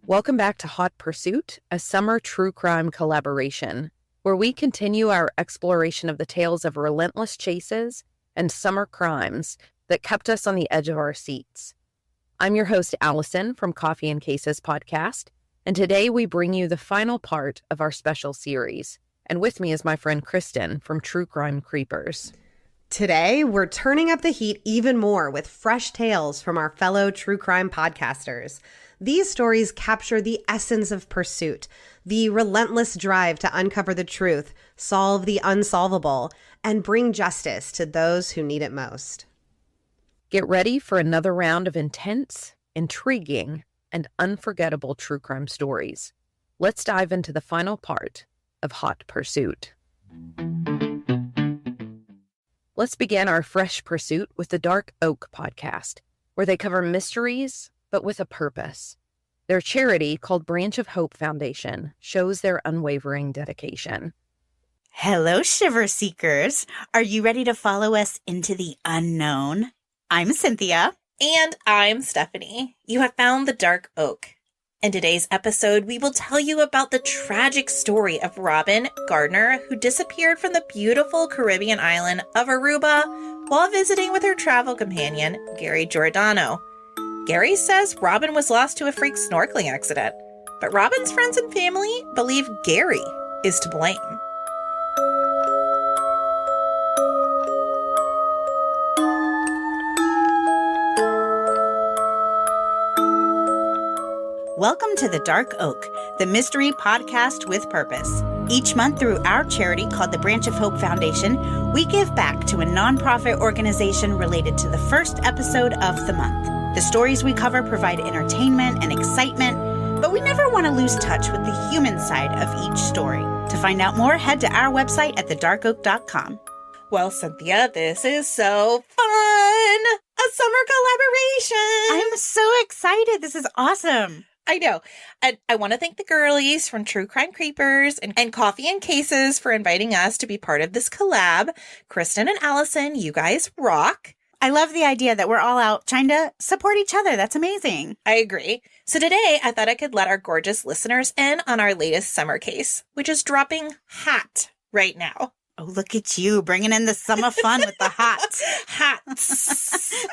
Welcome back to Hot Pursuit, a summer true crime collaboration, where we continue our exploration of the tales of relentless chases and summer crimes that kept us on the edge of our seats. I'm your host, Allison, from Coffee and Cases podcast, and today we bring you the final part of our special series. And with me is my friend Kristen from True Crime Creepers. Today, we're turning up the heat even more with fresh tales from our fellow true crime podcasters. These stories capture the essence of pursuit, the relentless drive to uncover the truth, solve the unsolvable, and bring justice to those who need it most. Get ready for another round of intense, intriguing, and unforgettable true crime stories. Let's dive into the final part of Hot Pursuit. Let's begin our fresh pursuit with the Dark Oak podcast, where they cover mysteries, but with a purpose. Their charity, called Branch of Hope Foundation, shows their unwavering dedication. Hello, Shiver Seekers. Are you ready to follow us into the unknown? I'm Cynthia. And I'm Stephanie. You have found the Dark Oak. In today's episode, we will tell you about the tragic story of Robin Gardner, who disappeared from the beautiful Caribbean island of Aruba while visiting with her travel companion, Gary Giordano. Gary says Robin was lost to a freak snorkeling accident, but Robin's friends and family believe Gary is to blame. Welcome to the Dark Oak, the mystery podcast with purpose. Each month through our charity called the Branch of Hope Foundation, we give back to a nonprofit organization related to the first episode of the month. The stories we cover provide entertainment and excitement, but we never want to lose touch with the human side of each story. To find out more, head to our website at thedarkoak.com. Well, Cynthia, this is so fun! A summer collaboration! I'm so excited. This is awesome. I know. I want to thank the girlies from True Crime Creepers and Coffee and Cases for inviting us to be part of this collab. Kristen and Allison, you guys rock. I love the idea that we're all out trying to support each other. That's amazing. I agree. So today, I thought I could let our gorgeous listeners in on our latest summer case, which is dropping hot right now. Oh, look at you bringing in the summer fun with the hot. Hats.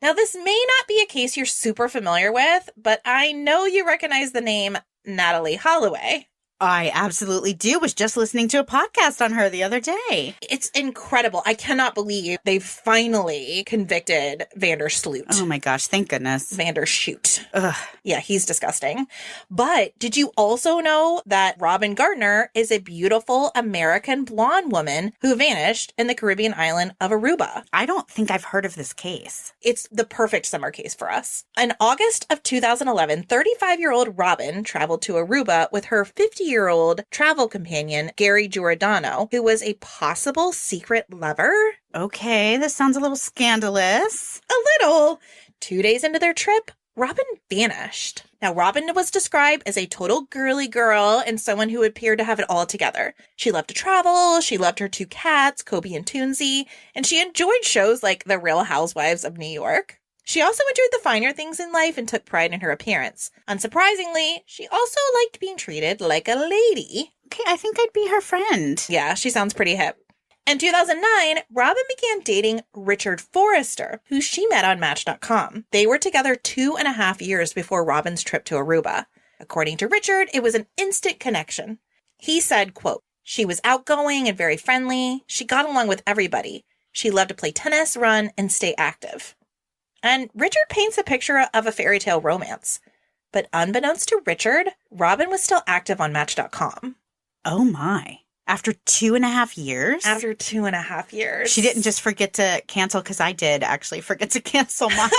Now, this may not be a case you're super familiar with, but I know you recognize the name Natalie Holloway. I absolutely do. Was just listening to a podcast on her the other day. It's incredible. I cannot believe they finally convicted Vandersloot. Oh my gosh, thank goodness. Vandershoot. Ugh. Yeah, he's disgusting. But did you also know that Robin Gardner is a beautiful American blonde woman who vanished in the Caribbean island of Aruba? I don't think I've heard of this case. It's the perfect summer case for us. In August of 2011, 35-year-old Robin traveled to Aruba with her 50-year-old travel companion, Gary Giordano, who was a possible secret lover. Okay, this sounds a little scandalous. A little. 2 days into their trip, Robin vanished. Now, Robin was described as a total girly girl and someone who appeared to have it all together. She loved to travel, she loved her 2 cats, Kobe and Toonsy, and she enjoyed shows like The Real Housewives of New York. She also enjoyed the finer things in life and took pride in her appearance. Unsurprisingly, she also liked being treated like a lady. Okay, I think I'd be her friend. Yeah, she sounds pretty hip. In 2009, Robin began dating Richard Forrester, who she met on Match.com. They were together 2.5 years before Robin's trip to Aruba. According to Richard, it was an instant connection. He said, quote, "She was outgoing and very friendly. She got along with everybody. She loved to play tennis, run, and stay active." And Richard paints a picture of a fairy tale romance. But unbeknownst to Richard, Robin was still active on Match.com. Oh my. After 2.5 years? After 2.5 years. She didn't just forget to cancel, because I did actually forget to cancel mine.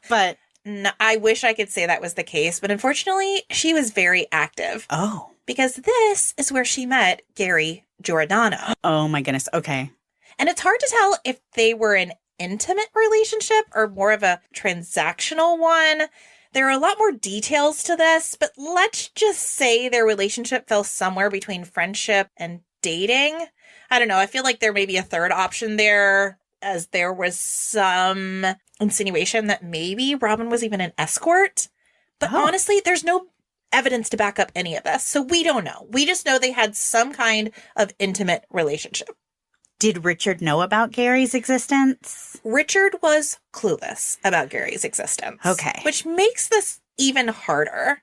But no, I wish I could say that was the case, but unfortunately, she was very active. Oh. Because this is where she met Gary Giordano. Oh my goodness. Okay. And it's hard to tell if they were an intimate relationship or more of a transactional one. There are a lot more details to this, but let's just say their relationship fell somewhere between friendship and dating. I don't know. I feel like there may be a third option there, as there was some insinuation that maybe Robin was even an escort. But honestly, there's no evidence to back up any of this, so we don't know. We just know they had some kind of intimate relationship. Did Richard know about Gary's existence? Richard was clueless about Gary's existence. Okay. Which makes this even harder.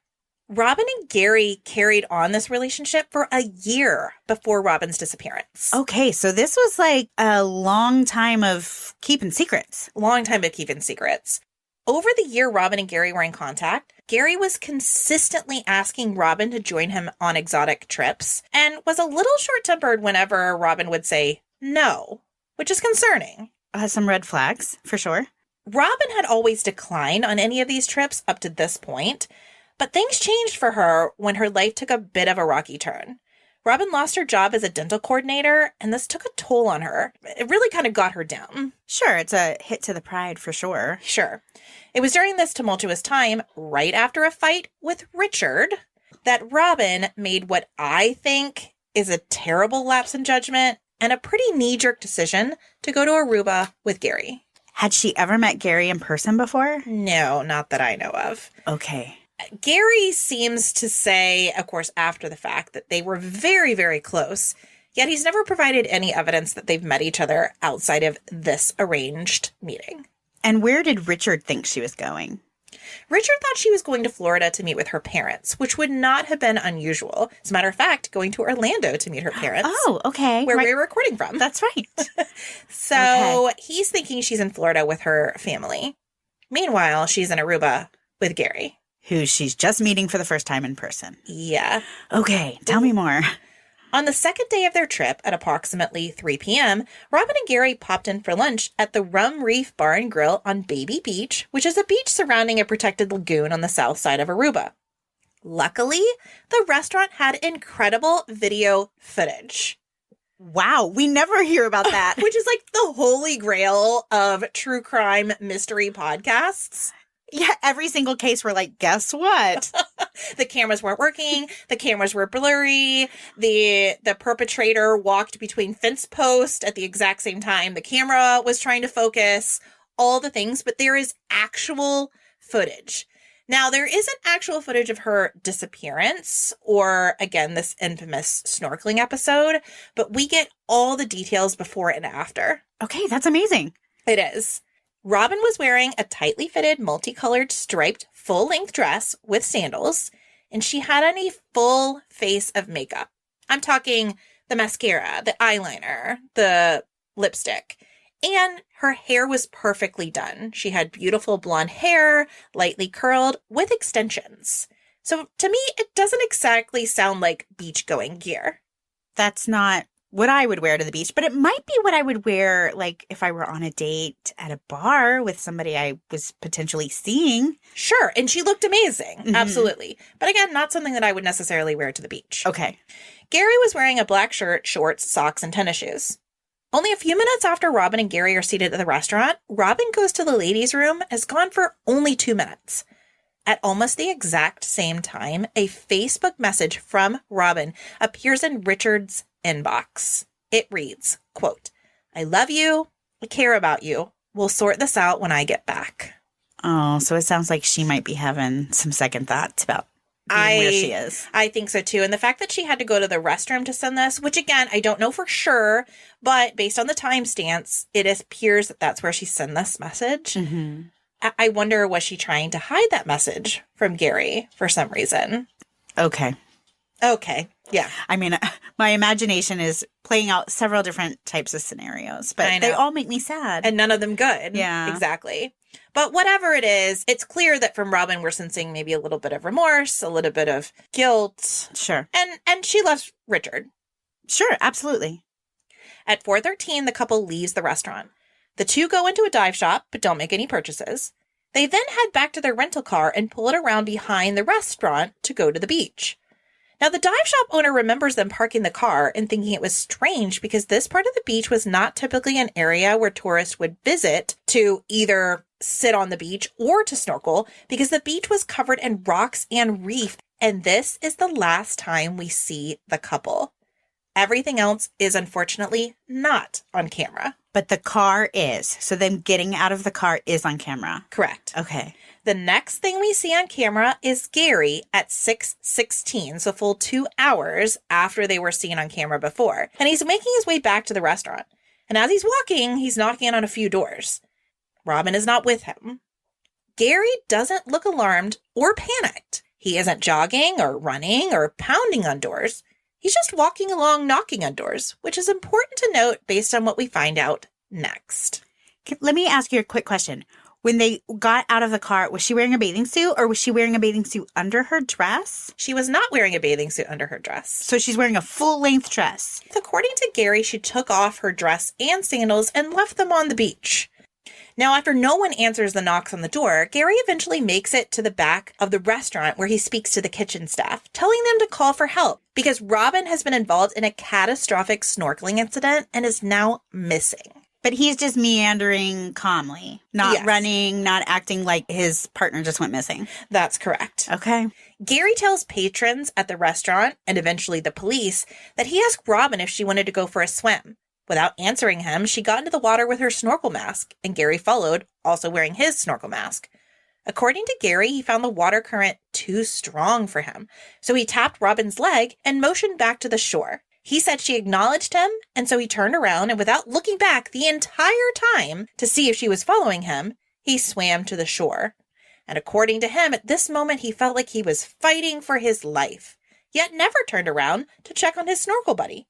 Robin and Gary carried on this relationship for a year before Robin's disappearance. Okay, so this was like a long time of keeping secrets. Long time of keeping secrets. Over the year Robin and Gary were in contact, Gary was consistently asking Robin to join him on exotic trips and was a little short-tempered whenever Robin would say no, which is concerning. Some red flags, for sure. Robin had always declined on any of these trips up to this point, but things changed for her when her life took a bit of a rocky turn. Robin lost her job as a dental coordinator, and this took a toll on her. It really kind of got her down. Sure, it's a hit to the pride for sure. Sure. It was during this tumultuous time, right after a fight with Richard, that Robin made what I think is a terrible lapse in judgment and a pretty knee-jerk decision to go to Aruba with Gary. Had she ever met Gary in person before? No, not that I know of. Okay. Gary seems to say, of course, after the fact, that they were very, very close, yet he's never provided any evidence that they've met each other outside of this arranged meeting. And where did Richard think she was going? Richard thought she was going to Florida to meet with her parents, which would not have been unusual. As a matter of fact, going to Orlando to meet her parents. Oh, okay. Where we're recording from. That's right. So he's thinking she's in Florida with her family. Meanwhile, she's in Aruba with Gary. Who she's just meeting for the first time in person. Yeah. Okay, tell me more. On the second day of their trip at approximately 3 p.m., Robin and Gary popped in for lunch at the Rum Reef Bar and Grill on Baby Beach, which is a beach surrounding a protected lagoon on the south side of Aruba. Luckily, the restaurant had incredible video footage. Wow, we never hear about that. Which is like the holy grail of true crime mystery podcasts. Yeah, every single case we're like, guess what? The cameras weren't working. The cameras were blurry. The perpetrator walked between fence posts at the exact same time the camera was trying to focus. All the things, but there is actual footage. Now, there isn't actual footage of her disappearance or, again, this infamous snorkeling episode, but we get all the details before and after. Okay, that's amazing. It is. Robin was wearing a tightly fitted, multicolored, striped, full-length dress with sandals, and she had on a full face of makeup. I'm talking the mascara, the eyeliner, the lipstick, and her hair was perfectly done. She had beautiful blonde hair, lightly curled, with extensions. So to me, it doesn't exactly sound like beach-going gear. That's not what I would wear to the beach, but it might be what I would wear, like, if I were on a date at a bar with somebody I was potentially seeing. Sure, and she looked amazing. Mm-hmm. Absolutely. But again, not something that I would necessarily wear to the beach. Okay. Gary was wearing a black shirt, shorts, socks, and tennis shoes. Only a few minutes after Robin and Gary are seated at the restaurant, Robin goes to the ladies' room, has gone for only 2 minutes. At almost the exact same time, a Facebook message from Robin appears in Richard's inbox. It reads, quote, "I love you. I care about you. We'll sort this out when I get back." Oh, so it sounds like she might be having some second thoughts about where she is. I think so too. And the fact that she had to go to the restroom to send this, which again, I don't know for sure, but based on the timestamps, it appears that that's where she sent this message. Mm-hmm. I wonder, was she trying to hide that message from Gary for some reason? Okay. Yeah. I mean, my imagination is playing out several different types of scenarios, but they all make me sad. And none of them good. Yeah. Exactly. But whatever it is, it's clear that from Robin, we're sensing maybe a little bit of remorse, a little bit of guilt. Sure. And she loves Richard. Sure, absolutely. At 4:13, the couple leaves the restaurant. The two go into a dive shop, but don't make any purchases. They then head back to their rental car and pull it around behind the restaurant to go to the beach. Now, the dive shop owner remembers them parking the car and thinking it was strange because this part of the beach was not typically an area where tourists would visit to either sit on the beach or to snorkel because the beach was covered in rocks and reef. And this is the last time we see the couple. Everything else is unfortunately not on camera. But the car is. So them getting out of the car is on camera. Correct. Okay. The next thing we see on camera is Gary at 6:16, so full 2 hours after they were seen on camera before. And he's making his way back to the restaurant. And as he's walking, he's knocking on a few doors. Robin is not with him. Gary doesn't look alarmed or panicked. He isn't jogging or running or pounding on doors. He's just walking along knocking on doors, which is important to note based on what we find out next. Let me ask you a quick question. When they got out of the car, was she wearing a bathing suit or was she wearing a bathing suit under her dress? She was not wearing a bathing suit under her dress. So she's wearing a full-length dress. According to Gary, she took off her dress and sandals and left them on the beach. Now, after no one answers the knocks on the door, Gary eventually makes it to the back of the restaurant where he speaks to the kitchen staff, telling them to call for help because Robin has been involved in a catastrophic snorkeling incident and is now missing. But he's just meandering calmly, not running, not acting like his partner just went missing. That's correct. Okay. Gary tells patrons at the restaurant and eventually the police that he asked Robin if she wanted to go for a swim. Without answering him, she got into the water with her snorkel mask, and Gary followed, also wearing his snorkel mask. According to Gary, he found the water current too strong for him, so he tapped Robin's leg and motioned back to the shore. He said she acknowledged him, and so he turned around, and without looking back the entire time to see if she was following him, he swam to the shore. And according to him, at this moment, he felt like he was fighting for his life, yet never turned around to check on his snorkel buddy.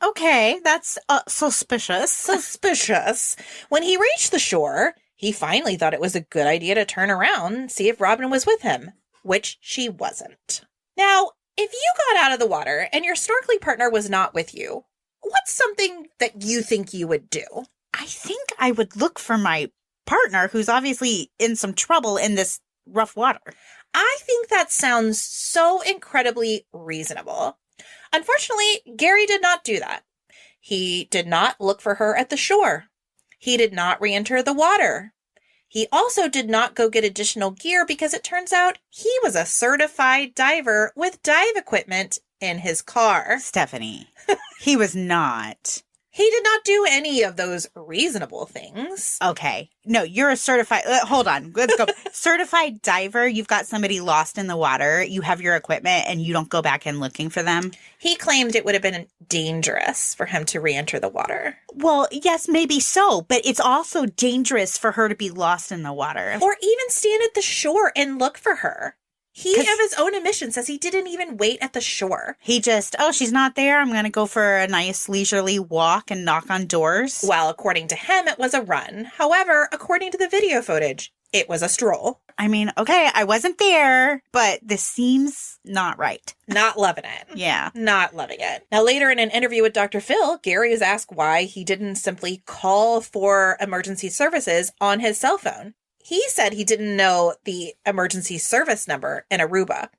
Okay, that's suspicious. Suspicious. When he reached the shore, he finally thought it was a good idea to turn around and see if Robin was with him, which she wasn't. Now, if you got out of the water and your snorkeling partner was not with you, what's something that you think you would do? I think I would look for my partner who's obviously in some trouble in this rough water. I think that sounds so incredibly reasonable. Unfortunately, Gary did not do that. He did not look for her at the shore. He did not re-enter the water. He also did not go get additional gear because it turns out he was a certified diver with dive equipment in his car. Stephanie, he was not. He did not do any of those reasonable things. Okay. No, you're a certified, hold on, let's go. Certified diver, you've got somebody lost in the water, you have your equipment, and you don't go back in looking for them. He claimed it would have been dangerous for him to re-enter the water. Well, yes, maybe so, but it's also dangerous for her to be lost in the water. Or even stand at the shore and look for her. He, of his own admission, says he didn't even wait at the shore. He just, she's not there. I'm going to go for a nice leisurely walk and knock on doors. Well, according to him, it was a run. However, according to the video footage, it was a stroll. I mean, okay, I wasn't there, but this seems not right. Not loving it. Yeah. Not loving it. Now, later in an interview with Dr. Phil, Gary is asked why he didn't simply call for emergency services on his cell phone. He said he didn't know the emergency service number in Aruba.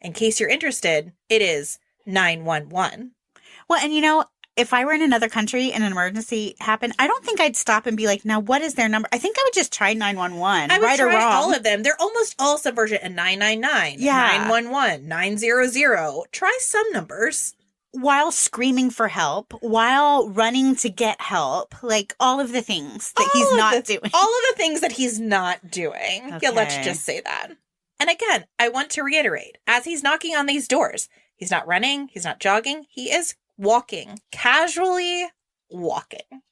In case you're interested, it is 911. Well, and if I were in another country and an emergency happened, I don't think I'd stop and be like, now what is their number? I think I would just try 911, I would right try or wrong. all of them. They're almost all subversion. And 999, Yeah. 911, 900. Try some numbers. While screaming for help, while running to get help, like all of the things that he's not doing. All of the things that he's not doing. Okay. Yeah, let's just say that. And again, I want to reiterate, as he's knocking on these doors, he's not running, he's not jogging, he is walking, casually walking.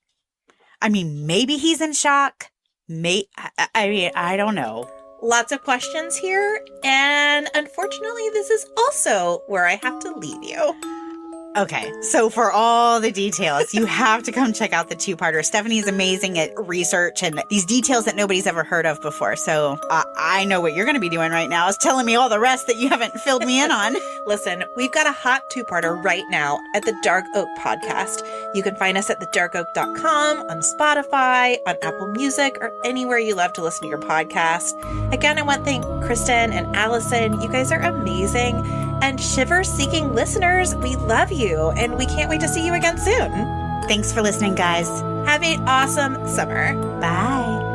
I mean, maybe he's in shock. I don't know. Lots of questions here, and unfortunately, this is also where I have to leave you. Okay, so for all the details, you have to come check out the two-parter. Stephanie is amazing at research and these details that nobody's ever heard of before. So I know what you're going to be doing right now is telling me all the rest that you haven't filled me in on. Listen, we've got a hot two-parter right now at the Dark Oak Podcast. You can find us at thedarkoak.com, on Spotify, on Apple Music, or anywhere you love to listen to your podcast. Again, I want to thank Kristen and Allison. You guys are amazing. And Shiver-seeking listeners, we love you, and we can't wait to see you again soon. Thanks for listening, guys. Have an awesome summer. Bye.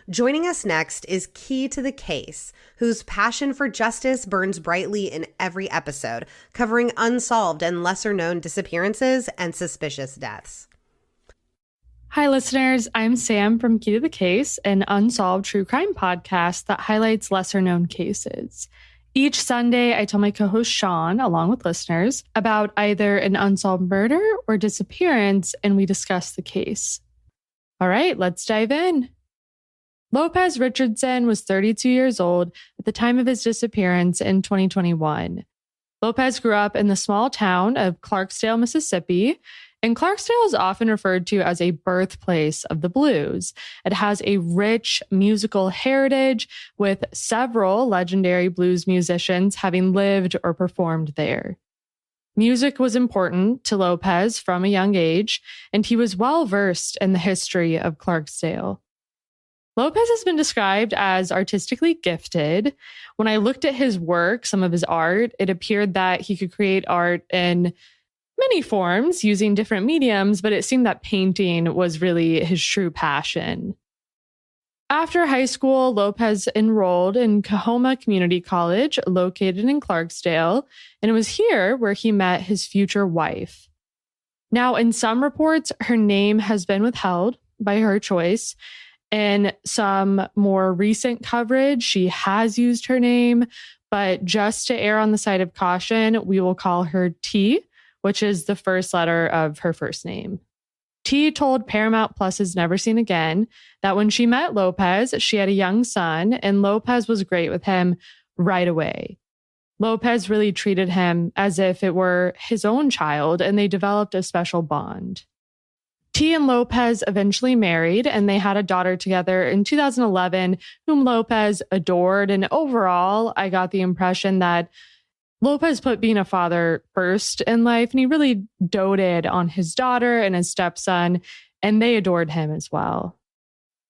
Joining us next is Key to the Case, whose passion for justice burns brightly in every episode, covering unsolved and lesser-known disappearances and suspicious deaths. Hi, listeners. I'm Sam from Key to the Case, an unsolved true crime podcast that highlights lesser-known cases. Each Sunday, I tell my co-host Sean, along with listeners, about either an unsolved murder or disappearance, and we discuss the case. All right, let's dive in. Lopez Richardson was 32 years old at the time of his disappearance in 2021. Lopez grew up in the small town of Clarksdale, Mississippi, and Clarksdale is often referred to as a birthplace of the blues. It has a rich musical heritage, with several legendary blues musicians having lived or performed there. Music was important to Lopez from a young age, and he was well versed in the history of Clarksdale. Lopez has been described as artistically gifted. When I looked at his work, some of his art, it appeared that he could create art in many forms using different mediums, but it seemed that painting was really his true passion. After high school, Lopez enrolled in Coahoma Community College, located in Clarksdale, and it was here where he met his future wife. Now, in some reports, her name has been withheld by her choice. In some more recent coverage, she has used her name, but just to err on the side of caution, we will call her T, which is the first letter of her first name. T told Paramount Plus's Never Seen Again that when she met Lopez, she had a young son, and Lopez was great with him right away. Lopez really treated him as if it were his own child, and they developed a special bond. T and Lopez eventually married, and they had a daughter together in 2011, whom Lopez adored. And overall, I got the impression that Lopez put being a father first in life, and he really doted on his daughter and his stepson, and they adored him as well.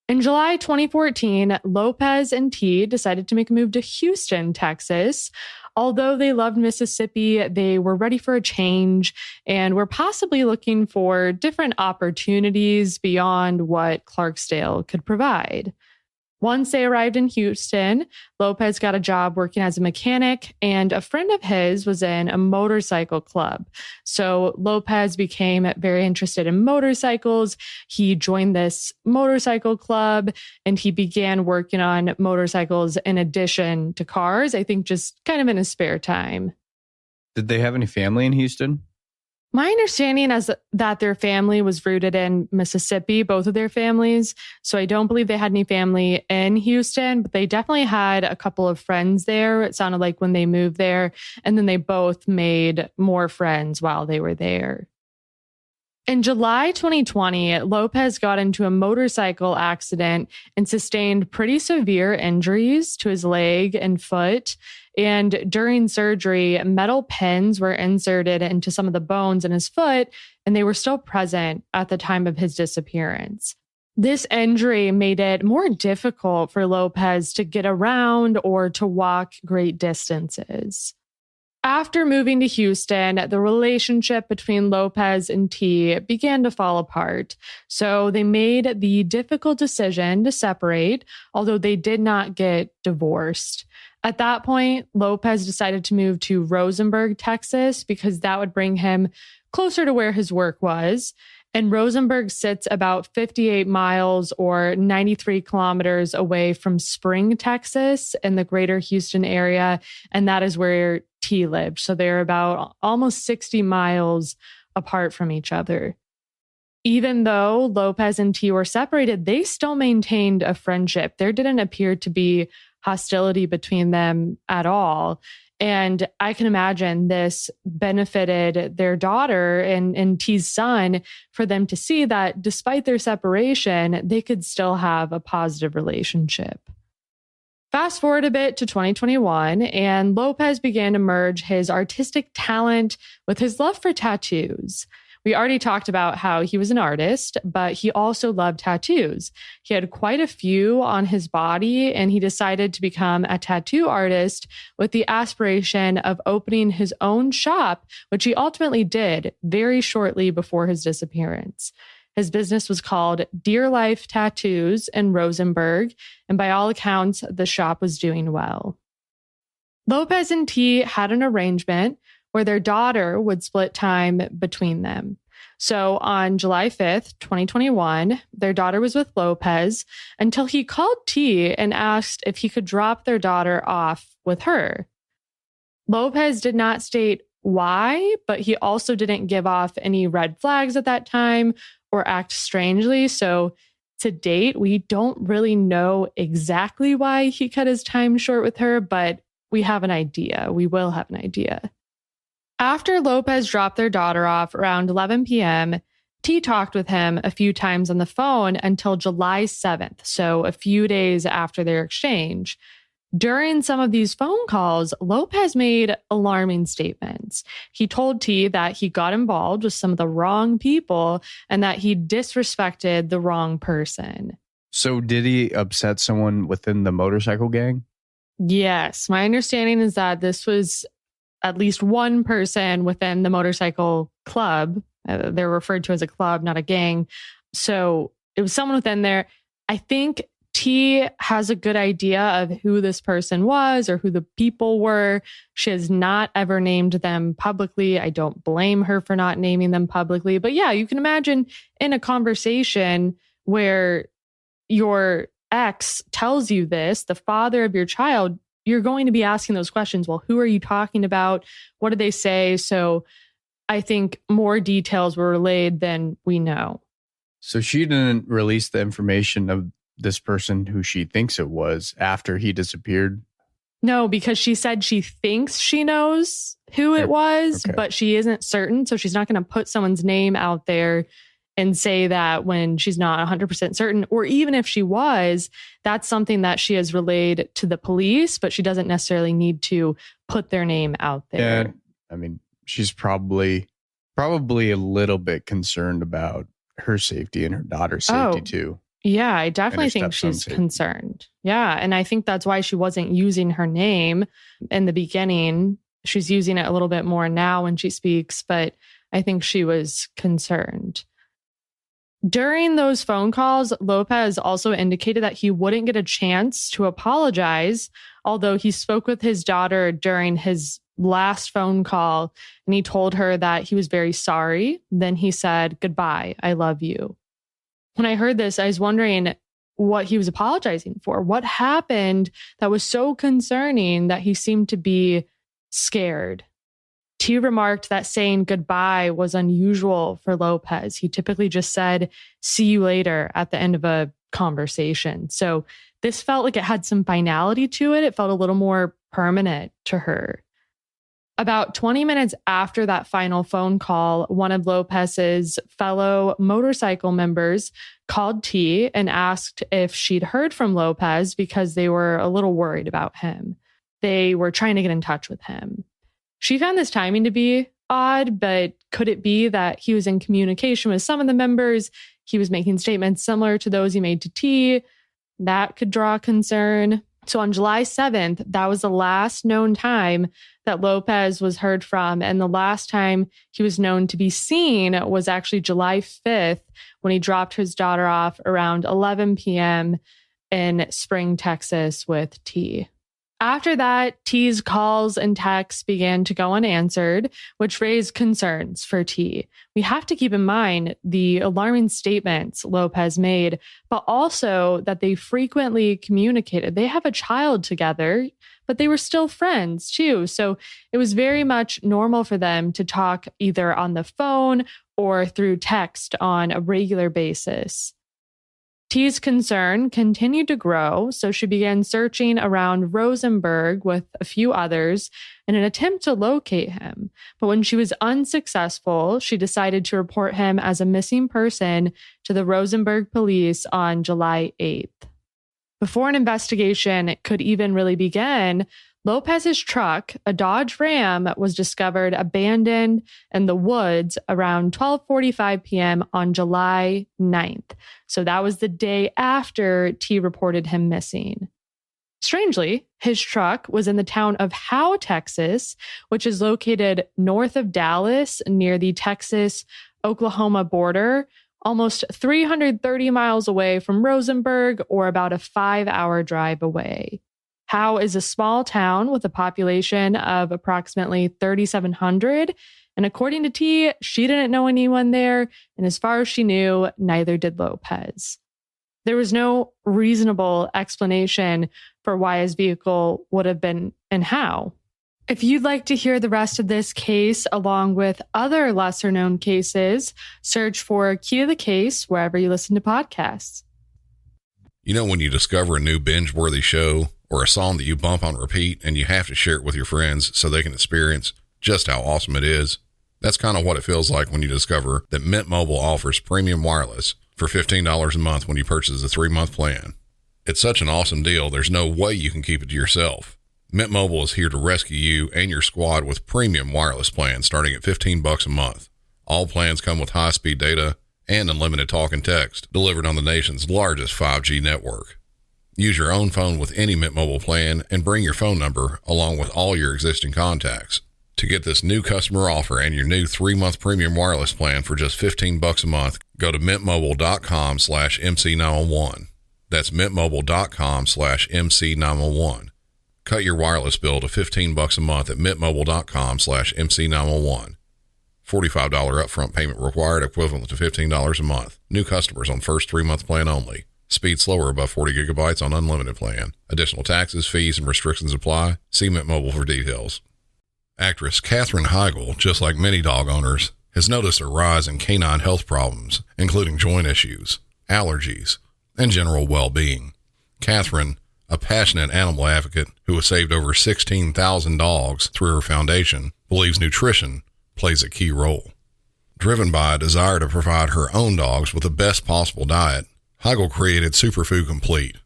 In July 2014, Lopez and T decided to make a move to Houston, Texas. Although they loved Mississippi, they were ready for a change and were possibly looking for different opportunities beyond what Clarksdale could provide. Once they arrived in Houston, Lopez got a job working as a mechanic, and a friend of his was in a motorcycle club. So Lopez became very interested in motorcycles. He joined this motorcycle club, and he began working on motorcycles in addition to cars, I think just kind of in his spare time. Did they have any family in Houston? My understanding is that their family was rooted in Mississippi, both of their families. So I don't believe they had any family in Houston, but they definitely had a couple of friends there. It sounded like when they moved there, and then they both made more friends while they were there. In July 2020, Lopez got into a motorcycle accident and sustained pretty severe injuries to his leg and foot. And during surgery, metal pins were inserted into some of the bones in his foot, and they were still present at the time of his disappearance. This injury made it more difficult for Lopez to get around or to walk great distances. After moving to Houston, the relationship between Lopez and T began to fall apart. So they made the difficult decision to separate, although they did not get divorced. At that point, Lopez decided to move to Rosenberg, Texas, because that would bring him closer to where his work was. And Rosenberg sits about 58 miles or 93 kilometers away from Spring, Texas, in the greater Houston area. And that is where T lived. So they're about almost 60 miles apart from each other. Even though Lopez and T were separated, they still maintained a friendship. There didn't appear to be hostility between them at all. And I can imagine this benefited their daughter and T's son for them to see that despite their separation, they could still have a positive relationship. Fast forward a bit to 2021, and Lopez began to merge his artistic talent with his love for tattoos. We already talked about how he was an artist, but he also loved tattoos. He had quite a few on his body, and he decided to become a tattoo artist with the aspiration of opening his own shop, which he ultimately did very shortly before his disappearance. His business was called Dear Life Tattoos in Rosenberg, and by all accounts, the shop was doing well. Lopez and T had an arrangement where their daughter would split time between them. So on July 5th, 2021, their daughter was with Lopez until he called T and asked if he could drop their daughter off with her. Lopez did not state why, but he also didn't give off any red flags at that time or act strangely. So to date, we don't really know exactly why he cut his time short with her, but we have an idea. We will have an idea. After Lopez dropped their daughter off around 11 p.m., T talked with him a few times on the phone until July 7th, so a few days after their exchange. During some of these phone calls, Lopez made alarming statements. He told T that he got involved with some of the wrong people and that he disrespected the wrong person. So did he upset someone within the motorcycle gang? Yes, my understanding is that this was at least one person within the motorcycle club. They're referred to as a club, not a gang. So it was someone within there. I think T has a good idea of who this person was or who the people were. She has not ever named them publicly. I don't blame her for not naming them publicly. But yeah, you can imagine in a conversation where your ex tells you this, the father of your child, you're going to be asking those questions. Well, who are you talking about? What did they say? So I think more details were relayed than we know. So she didn't release the information of this person who she thinks it was after he disappeared? No, because she said she thinks she knows who it was, but she isn't certain. So she's not going to put someone's name out there and say that when she's not 100% certain, or even if she was, that's something that she has relayed to the police, but she doesn't necessarily need to put their name out there. Yeah, I mean, she's probably a little bit concerned about her safety and her daughter's safety too. Yeah, I definitely think she's concerned. Yeah, and I think that's why she wasn't using her name in the beginning. She's using it a little bit more now when she speaks, but I think she was concerned. During those phone calls, Lopez also indicated that he wouldn't get a chance to apologize, although he spoke with his daughter during his last phone call and he told her that he was very sorry. Then he said, "Goodbye, I love you." When I heard this, I was wondering what he was apologizing for. What happened that was so concerning that he seemed to be scared? T remarked that saying goodbye was unusual for Lopez. He typically just said, "See you later" at the end of a conversation. So this felt like it had some finality to it. It felt a little more permanent to her. About 20 minutes after that final phone call, one of Lopez's fellow motorcycle members called T and asked if she'd heard from Lopez because they were a little worried about him. They were trying to get in touch with him. She found this timing to be odd, but could it be that he was in communication with some of the members? He was making statements similar to those he made to T. That could draw concern. So on July 7th, that was the last known time that Lopez was heard from. And the last time he was known to be seen was actually July 5th when he dropped his daughter off around 11 p.m. in Spring, Texas with T. After that, T's calls and texts began to go unanswered, which raised concerns for T. We have to keep in mind the alarming statements Lopez made, but also that they frequently communicated. They have a child together, but they were still friends too. So it was very much normal for them to talk either on the phone or through text on a regular basis. T's concern continued to grow, so she began searching around Rosenberg with a few others in an attempt to locate him. But when she was unsuccessful, she decided to report him as a missing person to the Rosenberg police on July 8th. Before an investigation could even really begin, Lopez's truck, a Dodge Ram, was discovered abandoned in the woods around 12:45 p.m. on July 9th. So that was the day after T reported him missing. Strangely, his truck was in the town of Howe, Texas, which is located north of Dallas near the Texas-Oklahoma border almost 330 miles away from Rosenberg, or about a 5-hour drive away. Howe is a small town with a population of approximately 3,700. And according to T, she didn't know anyone there. And as far as she knew, neither did Lopez. There was no reasonable explanation for why his vehicle would have been in Howe. If you'd like to hear the rest of this case, along with other lesser known cases, search for Key to the Case wherever you listen to podcasts. You know, when you discover a new binge-worthy show or a song that you bump on repeat and you have to share it with your friends so they can experience just how awesome it is? That's kind of what it feels like when you discover that Mint Mobile offers premium wireless for $15 a month when you purchase a 3-month plan. It's such an awesome deal, there's no way you can keep it to yourself. Mint Mobile is here to rescue you and your squad with premium wireless plans starting at $15 a month. All plans come with high-speed data and unlimited talk and text delivered on the nation's largest 5G network. Use your own phone with any Mint Mobile plan and bring your phone number along with all your existing contacts. To get this new customer offer and your new 3-month premium wireless plan for just $15 a month, go to mintmobile.com/MC901. That's mintmobile.com/MC901. Cut your wireless bill to $15 a month at mintmobile.com/MC901. $45 upfront payment required, equivalent to $15 a month. New customers on first 3-month plan only. Speed slower above 40 gigabytes on unlimited plan. Additional taxes, fees, and restrictions apply. See Mint Mobile for details. Actress Katherine Heigl, just like many dog owners, has noticed a rise in canine health problems, including joint issues, allergies, and general well-being. Katherine, a passionate animal advocate who has saved over 16,000 dogs through her foundation, believes nutrition plays a key role. Driven by a desire to provide her own dogs with the best possible diet, Heigl created Superfood Complete.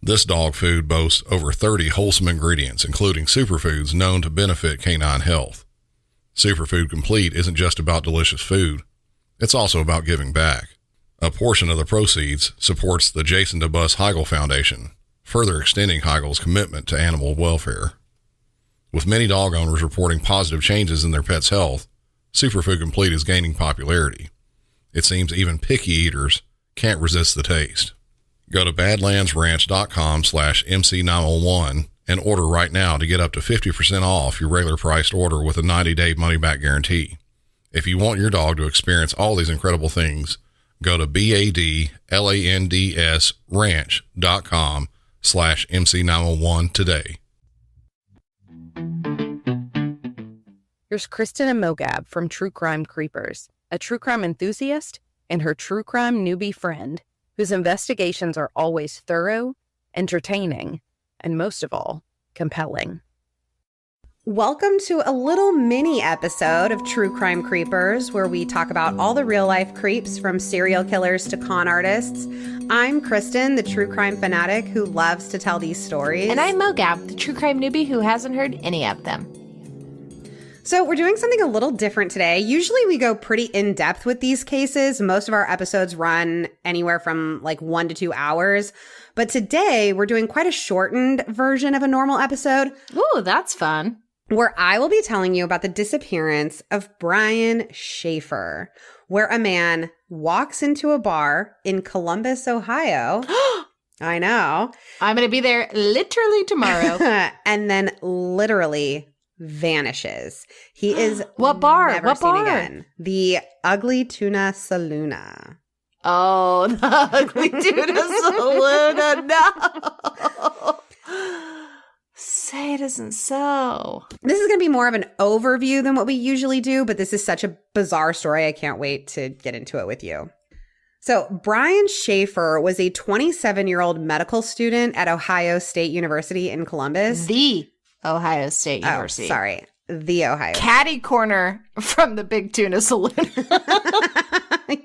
This dog food boasts over 30 wholesome ingredients, including superfoods known to benefit canine health. Superfood Complete isn't just about delicious food, it's also about giving back. A portion of the proceeds supports the Jason DeBus Heigl Foundation, further extending Heigl's commitment to animal welfare. With many dog owners reporting positive changes in their pet's health, Superfood Complete is gaining popularity. It seems even picky eaters can't resist the taste. Go to badlandsranch.com/MC901 and order right now to get up to 50% off your regular priced order with a 90-day money-back guarantee. If you want your dog to experience all these incredible things, go to badlandsranch.com/MC901 today. Here's Kristen and Mogab from True Crime Creepers, a true crime enthusiast and her true crime newbie friend, whose investigations are always thorough, entertaining, and most of all, compelling. Welcome to a little mini episode of True Crime Creepers, where we talk about all the real-life creeps from serial killers to con artists. I'm Kristen, the true crime fanatic who loves to tell these stories. And I'm Mogab, the true crime newbie who hasn't heard any of them. So we're doing something a little different today. Usually we go pretty in-depth with these cases. Most of our episodes run anywhere from like 1 to 2 hours. But today we're doing quite a shortened version of a normal episode. Ooh, that's fun. Where I will be telling you about the disappearance of Brian Schaefer, where a man walks into a bar in Columbus, Ohio. I know. I'm going to be there literally tomorrow. And then literally vanishes. He is What bar? Never What seen bar? again. The Ugly Tuna Saloona. Oh, the ugly tuna saloon. No. Say it isn't so. This is going to be more of an overview than what we usually do, but this is such a bizarre story. I can't wait to get into it with you. So Brian Schaefer was a 27-year-old medical student at Ohio State University in Columbus. The Ohio State University. Oh, sorry. The Ohio. Catty corner from the Big Tuna Saloon.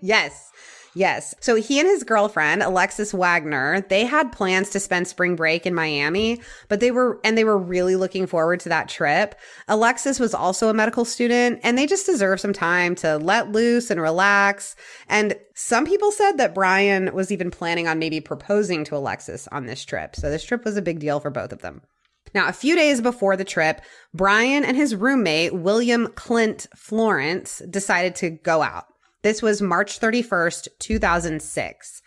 Yes. Yes. So he and his girlfriend, Alexis Wagner, they had plans to spend spring break in Miami, but they were really looking forward to that trip. Alexis was also a medical student, and they just deserved some time to let loose and relax. And some people said that Brian was even planning on maybe proposing to Alexis on this trip. So this trip was a big deal for both of them. Now, a few days before the trip, Brian and his roommate, William Clint Florence, decided to go out. This was March 31st, 2006.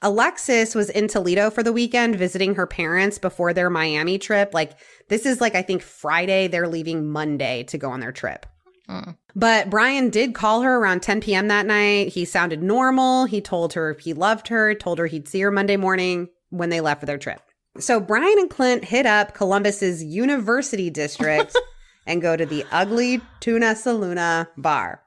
Alexis was in Toledo for the weekend visiting her parents before their Miami trip. Like, this is like, I think Friday. They're leaving Monday to go on their trip. But Brian did call her around 10 p.m. that night. He sounded normal. He told her he loved her, told her he'd see her Monday morning when they left for their trip. So Brian and Clint hit up Columbus's University District and go to the Ugly Tuna Saluna bar.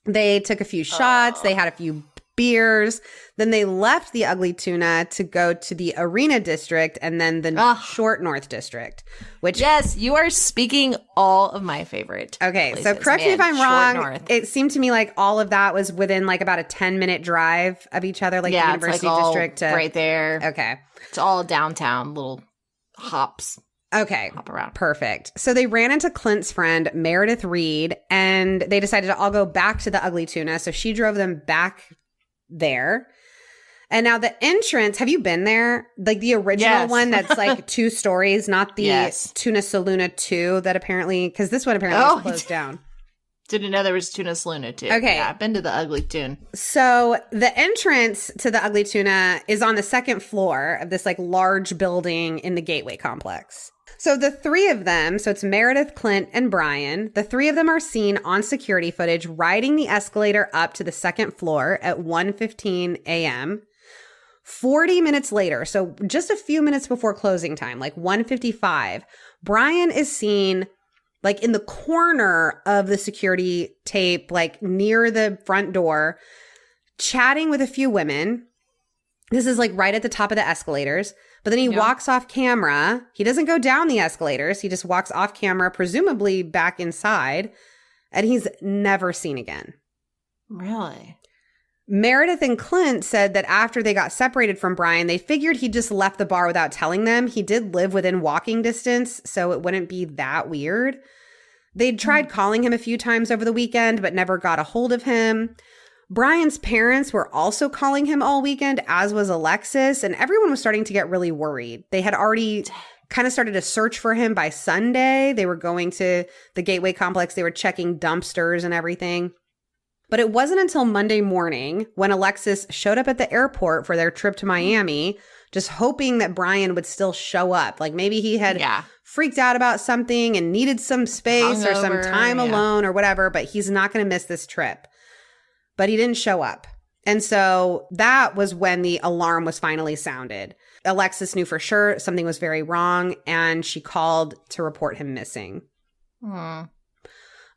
They took a few shots. They had a few beers. Then they left the Ugly Tuna to go to the Arena District and then the Short North District, which... Yes, you are speaking all of my favorite Okay, places. so correct me if I'm Short wrong. North. It seemed to me like all of that was within like about a 10-minute drive of each other, like the University it's like all District to... right there. Okay. It's all downtown, little hops. Okay. Hop around. Perfect. So they ran into Clint's friend, Meredith Reed, and they decided to all go back to the Ugly Tuna. So she drove them back there. And now the entrance, have you been there? Like the original one that's like 2 stories, not the Tuna Saluna 2 that apparently, because this one apparently was closed down. Didn't know there was Tuna Saluna too. Okay. Yeah, I've been to the Ugly Tuna. So the entrance to the Ugly Tuna is on the 2nd floor of this like large building in the Gateway complex. So the 3 of them, so it's Meredith, Clint, and Brian, the 3 of them are seen on security footage riding the escalator up to the 2nd floor at 1:15 a.m. 40 minutes later, so just a few minutes before closing time, like 1:55, Brian is seen like in the corner of the security tape, like near the front door, chatting with a few women. This is like right at the top of the escalators. But then he walks off camera. He doesn't go down the escalators. He just walks off camera, presumably back inside. And he's never seen again. Really? Meredith and Clint said that after they got separated from Brian, they figured he just left the bar without telling them. He did live within walking distance, so it wouldn't be that weird. They'd tried calling him a few times over the weekend, but never got a hold of him. Brian's parents were also calling him all weekend, as was Alexis, and everyone was starting to get really worried. They had already kind of started a search for him by Sunday. They were going to the Gateway complex. They were checking dumpsters and everything. But it wasn't until Monday morning when Alexis showed up at the airport for their trip to Miami, just hoping that Brian would still show up. Like maybe he had freaked out about something and needed some space or some time alone or whatever, but he's not going to miss this trip. But he didn't show up. And so that was when the alarm was finally sounded. Alexis knew for sure something was very wrong, and she called to report him missing.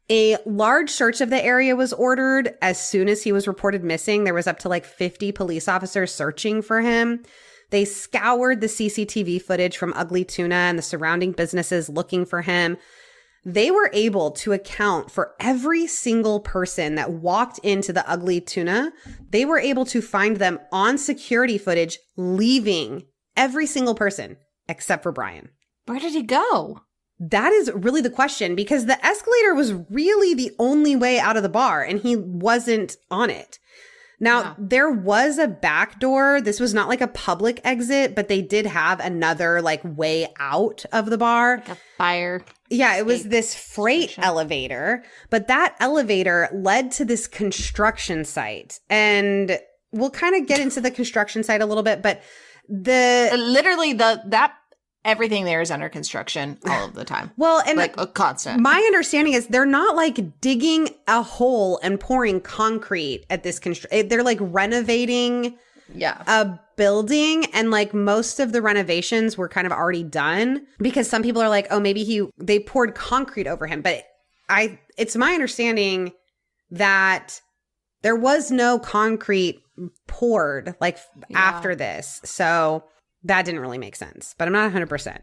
A large search of the area was ordered as soon as he was reported missing. There was up to like 50 police officers searching for him. They scoured the CCTV footage from Ugly Tuna and the surrounding businesses looking for him. They were able to account for every single person that walked into the Ugly Tuna. They were able to find them on security footage leaving, every single person except for Brian. Where did he go? That is really the question, because the escalator was really the only way out of the bar and he wasn't on it. Now, there was a back door. This was not like a public exit, but they did have another like way out of the bar. Like a fire. Yeah, it was this freight elevator, but that elevator led to this construction site. And we'll kind of get into the construction site a little bit, but everything there is under construction all of the time. Well, and like a constant. My understanding is they're not like digging a hole and pouring concrete at this they're like renovating a building, and like most of the renovations were kind of already done, because some people are like, oh, maybe they poured concrete over him. But it's my understanding that there was no concrete poured like after this. So that didn't really make sense, but I'm not 100%.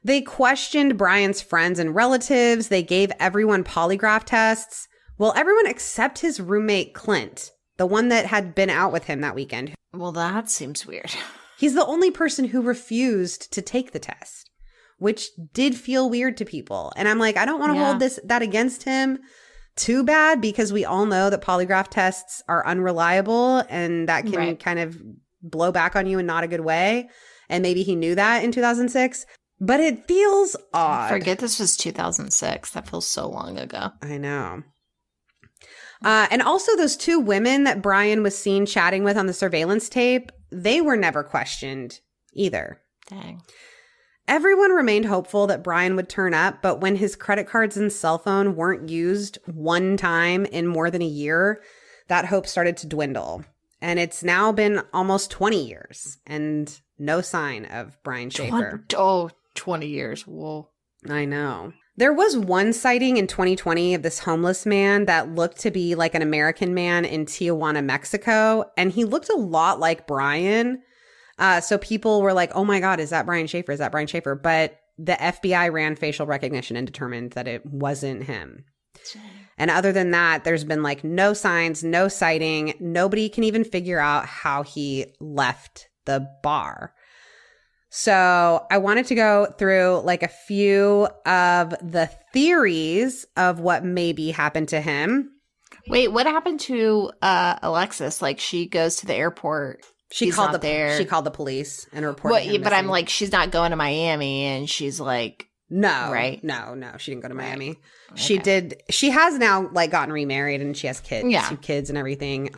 They questioned Brian's friends and relatives. They gave everyone polygraph tests. Well, everyone except his roommate, Clint, the one that had been out with him that weekend. Well, that seems weird. He's the only person who refused to take the test, which did feel weird to people. And I'm like, I don't want to hold that against him too bad, because we all know that polygraph tests are unreliable and that can kind of blow back on you in not a good way. And maybe he knew that in 2006, but it feels odd. I forget this was 2006. That feels so long ago. I know. And also those 2 women that Brian was seen chatting with on the surveillance tape, they were never questioned either. Dang. Everyone remained hopeful that Brian would turn up, but when his credit cards and cell phone weren't used one time in more than a year, that hope started to dwindle. And it's now been almost 20 years and no sign of Brian Schaefer. 20 years. Whoa. I know. There was one sighting in 2020 of this homeless man that looked to be like an American man in Tijuana, Mexico. And he looked a lot like Brian. So people were like, oh my God, is that Brian Schaefer? Is that Brian Schaefer? But the FBI ran facial recognition and determined that it wasn't him. And other than that, there's been like no signs, no sighting. Nobody can even figure out how he left the bar. So I wanted to go through like a few of the theories of what maybe happened to him. Wait, what happened to Alexis? Like she goes to the airport. She called the police and reported him but I'm missing. like, she's not going to Miami, and she's like, no, right? No, she didn't go to Miami. Okay. She did. She has now like gotten remarried and she has kids, Yeah. 2 kids and everything.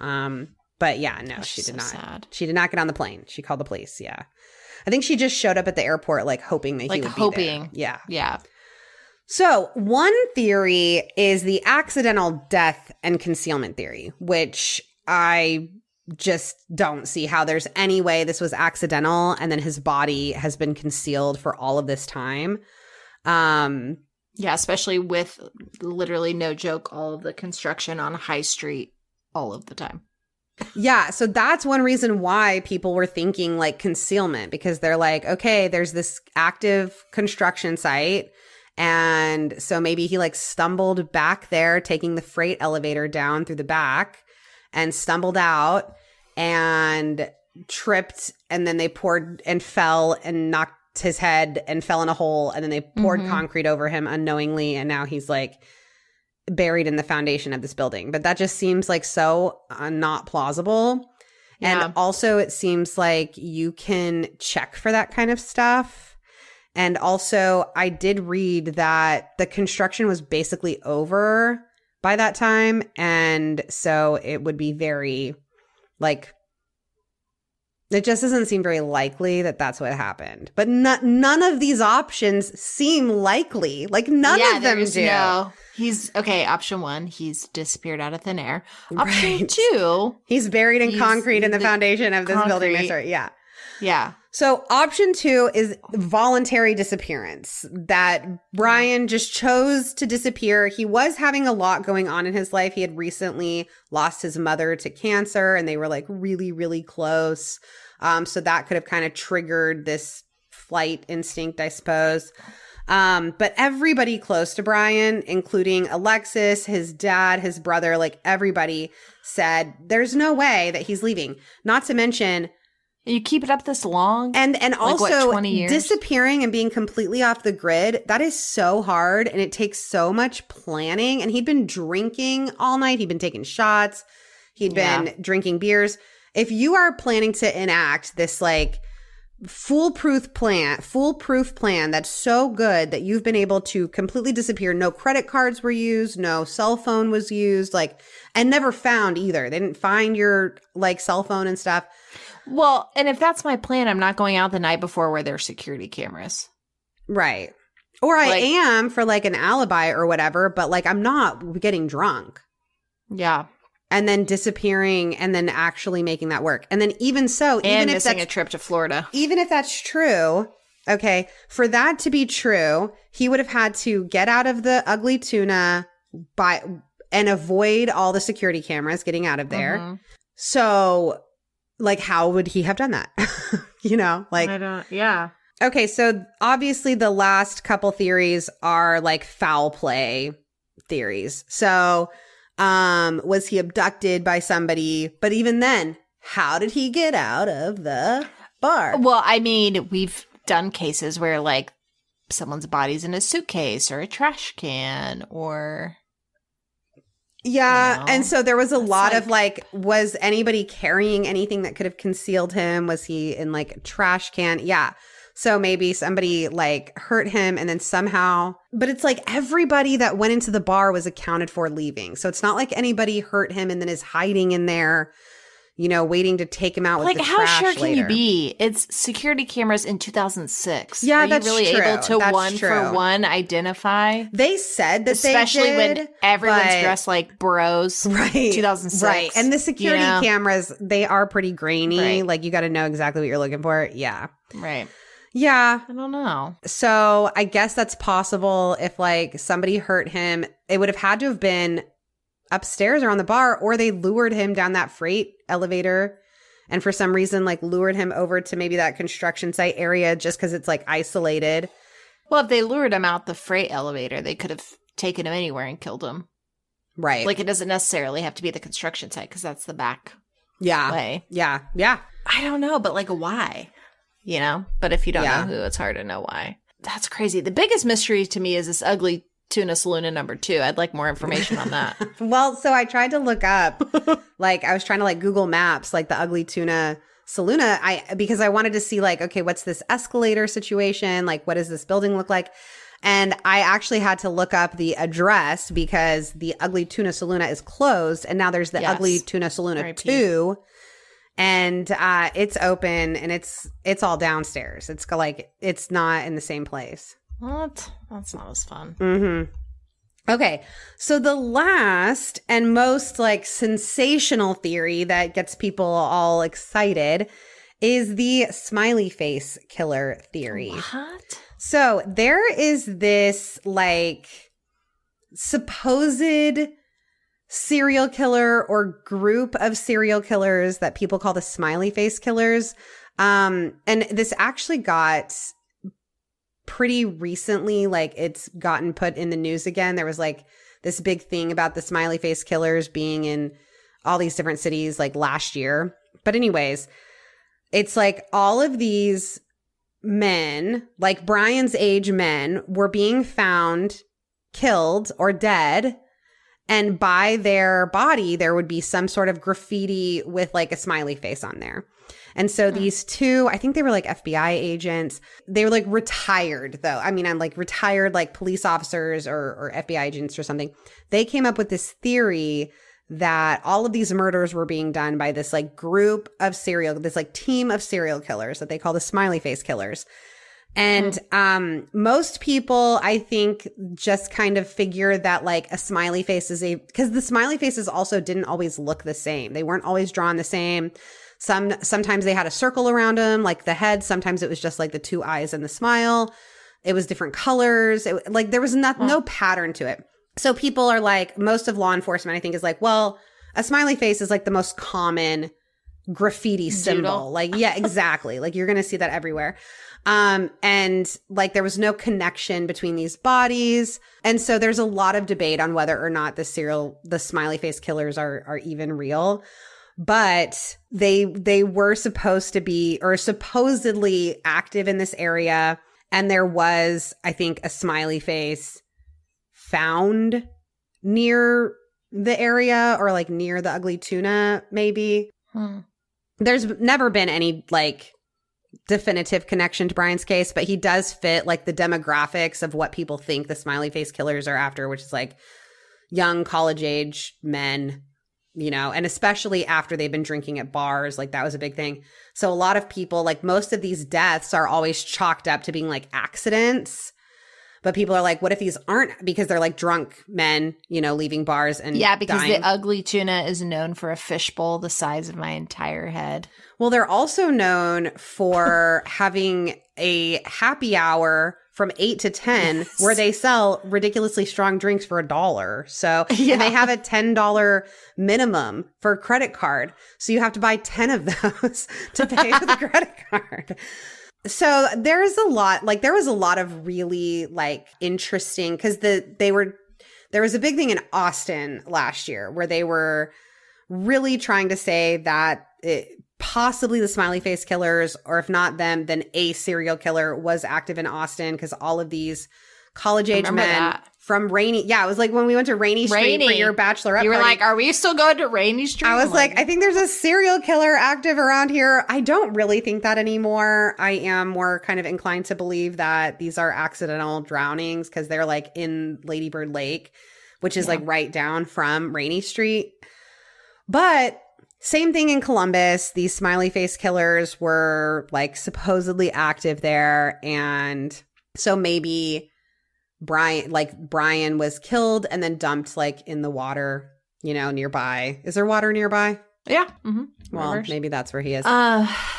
But yeah, no, she did not. Sad. She did not get on the plane. She called the police. Yeah, I think she just showed up at the airport like hoping that he would be there. Yeah, Yeah. So one theory is the accidental death and concealment theory, which I just don't see how there's any way this was accidental and then his body has been concealed for all of this time. Yeah, especially with literally no joke, all of the construction on High Street all of the time. Yeah, so that's one reason why people were thinking like concealment, because they're like, okay, there's this active construction site. And so maybe he like stumbled back there, taking the freight elevator down through the back and stumbled out and tripped. And then they poured and fell and knocked his head and fell in a hole. And then they poured concrete over him unknowingly. And now he's like buried in the foundation of this building. But that just seems like so not plausible. Yeah. And also it seems like you can check for that kind of stuff. And also, I did read that the construction was basically over by that time. And so it would be very, like, it just doesn't seem very likely that that's what happened. But none of these options seem likely. Like, none of them do. No. He's, okay, option 1, he's disappeared out of thin air. Option 2. He's buried in concrete in the foundation of this building. Yeah. Yeah. So option 2 is voluntary disappearance, that Brian just chose to disappear. He was having a lot going on in his life. He had recently lost his mother to cancer and they were like really, really close. So that could have kind of triggered this flight instinct, I suppose. But everybody close to Brian, including Alexis, his dad, his brother, like everybody said, there's no way that he's leaving. Not to mention, you keep it up this long? And also like, what, 20 years? Disappearing and being completely off the grid, that is so hard and it takes so much planning. And he'd been drinking all night. He'd been taking shots. He'd been drinking beers. If you are planning to enact this like foolproof plan that's so good that you've been able to completely disappear, no credit cards were used, no cell phone was used, like, and never found either. They didn't find your like cell phone and stuff. Well, and if that's my plan, I'm not going out the night before where there's security cameras. Right. Or I am for like an alibi or whatever, but like I'm not getting drunk. Yeah. And then disappearing and then actually making that work. And then even so, and even if missing a trip to Florida. Even if that's true, okay, for that to be true, he would have had to get out of the ugly tuna and avoid all the security cameras getting out of there. Mm-hmm. So like, how would he have done that? You know, like, yeah. Okay. So obviously the last couple theories are like foul play theories. So, was he abducted by somebody? But even then, how did he get out of the bar? Well, I mean, we've done cases where like someone's body's in a suitcase or a trash can or... Yeah. You know? And so there was a lot of like, was anybody carrying anything that could have concealed him? Was he in like a trash can? Yeah. So maybe somebody like hurt him and then somehow, but it's like everybody that went into the bar was accounted for leaving. So it's not like anybody hurt him and then is hiding in there, you know, waiting to take him out with the trash later. Like, how sure can you be? It's security cameras in 2006. Yeah, Are that's you really true. able to that's one true. for one identify? They said that especially they did, when everyone's dressed like bros. Right. 2006. Right. And the security cameras, they are pretty grainy. Right. Like, you got to know exactly what you're looking for. Yeah. Right. Yeah. I don't know. So I guess that's possible if like somebody hurt him. It would have had to have been upstairs or on the bar, or they lured him down that freight elevator and for some reason like lured him over to maybe that construction site area just because it's like isolated. Well, if they lured him out the freight elevator, they could have taken him anywhere and killed him. Right. Like, it doesn't necessarily have to be the construction site because that's the back way. Yeah. Yeah. I don't know, but like, why? You know? But if you don't know who, it's hard to know why. That's crazy. The biggest mystery to me is this ugly tuna saloon in number 2. I'd like more information on that. Well, so I tried to look up, like I was trying to like Google Maps, like the ugly tuna saloon, because I wanted to see like, okay, what's this escalator situation? Like, what does this building look like? And I actually had to look up the address because the ugly tuna saloon is closed. And now there's the ugly tuna saloon 2. And it's open and it's all downstairs. It's like, it's not in the same place. What? That's not as fun. Mm-hmm. Okay. So the last and most like sensational theory that gets people all excited is the smiley face killer theory. What? So there is this like supposed serial killer or group of serial killers that people call the smiley face killers. And this actually got pretty recently, like it's gotten put in the news again. There was like this big thing about the smiley face killers being in all these different cities like last year. But anyways, it's like all of these men, like Brian's age men, were being found killed or dead. And by their body, there would be some sort of graffiti with like a smiley face on there. And so these two, I think they were like FBI agents. They were like retired though. I mean, I'm like retired like police officers or FBI agents or something. They came up with this theory that all of these murders were being done by this like group of this like team of serial killers that they call the smiley face killers. And most people, I think, just kind of figure that like a smiley face is because the smiley faces also didn't always look the same. They weren't always drawn the same. Sometimes they had a circle around them, like the head. Sometimes it was just like the 2 eyes and the smile. It was different colors. Like there was no pattern to it. So people are like, most of law enforcement, I think, is like, well, a smiley face is like the most common graffiti symbol. Doodle. Like, yeah, exactly. Like you're going to see that everywhere. And like there was no connection between these bodies. And so there's a lot of debate on whether or not the smiley face killers are even real. But they were supposed to be or supposedly active in this area. And there was, I think, a smiley face found near the area or like near the ugly tuna, maybe. There's never been any like definitive connection to Brian's case, but he does fit like the demographics of what people think the smiley face killers are after, which is like young college age men, you know, and especially after they've been drinking at bars, like that was a big thing. So a lot of people, like most of these deaths are always chalked up to being like accidents. But people are like, what if these aren't, because they're like drunk men, you know, leaving bars and because dying. the ugly tuna is known for a fishbowl the size of my entire head. Well, they're also known for having a happy hour from 8 to 10 where they sell ridiculously strong drinks for $1. So and they have a $10 minimum for a credit card. So you have to buy 10 of those to pay for the credit card. So there was a lot of really like interesting, because there was a big thing in Austin last year where they were really trying to say that possibly the smiley face killers, or if not them, then a serial killer was active in Austin, because all of these college age Remember men that. from Rainy. Yeah, it was like when we went to Rainy Street for your bachelorette You were party. like, are we still going to Rainy Street? I was like, I think there's a serial killer active around here. I don't really think that anymore. I am more kind of inclined to believe that these are accidental drownings because they're like in Lady Bird Lake, which is like right down from Rainy Street. But same thing in Columbus. These smiley face killers were like supposedly active there. And so maybe Brian was killed and then dumped like in the water, you know, nearby. Is there water nearby? Yeah. Mm-hmm. Well, Rivers. maybe that's where he is.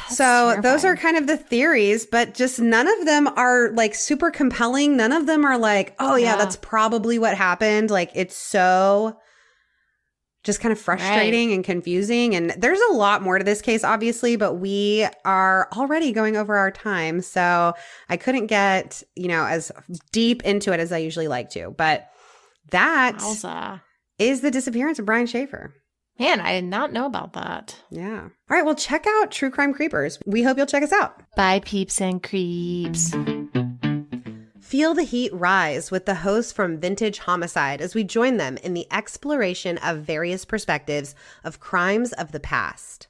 So those are kind of the theories, but just none of them are like super compelling. None of them are like, oh yeah, that's probably what happened. Like it's so just kind of frustrating and confusing. And there's a lot more to this case, obviously, but we are already going over our time. So I couldn't get, you know, as deep into it as I usually like to. But that is the disappearance of Brian Schaefer. Man, I did not know about that. Yeah. All right. Well, check out True Crime Creepers. We hope you'll check us out. Bye, peeps and creeps. Feel the heat rise with the hosts from Vintage Homicide as we join them in the exploration of various perspectives of crimes of the past.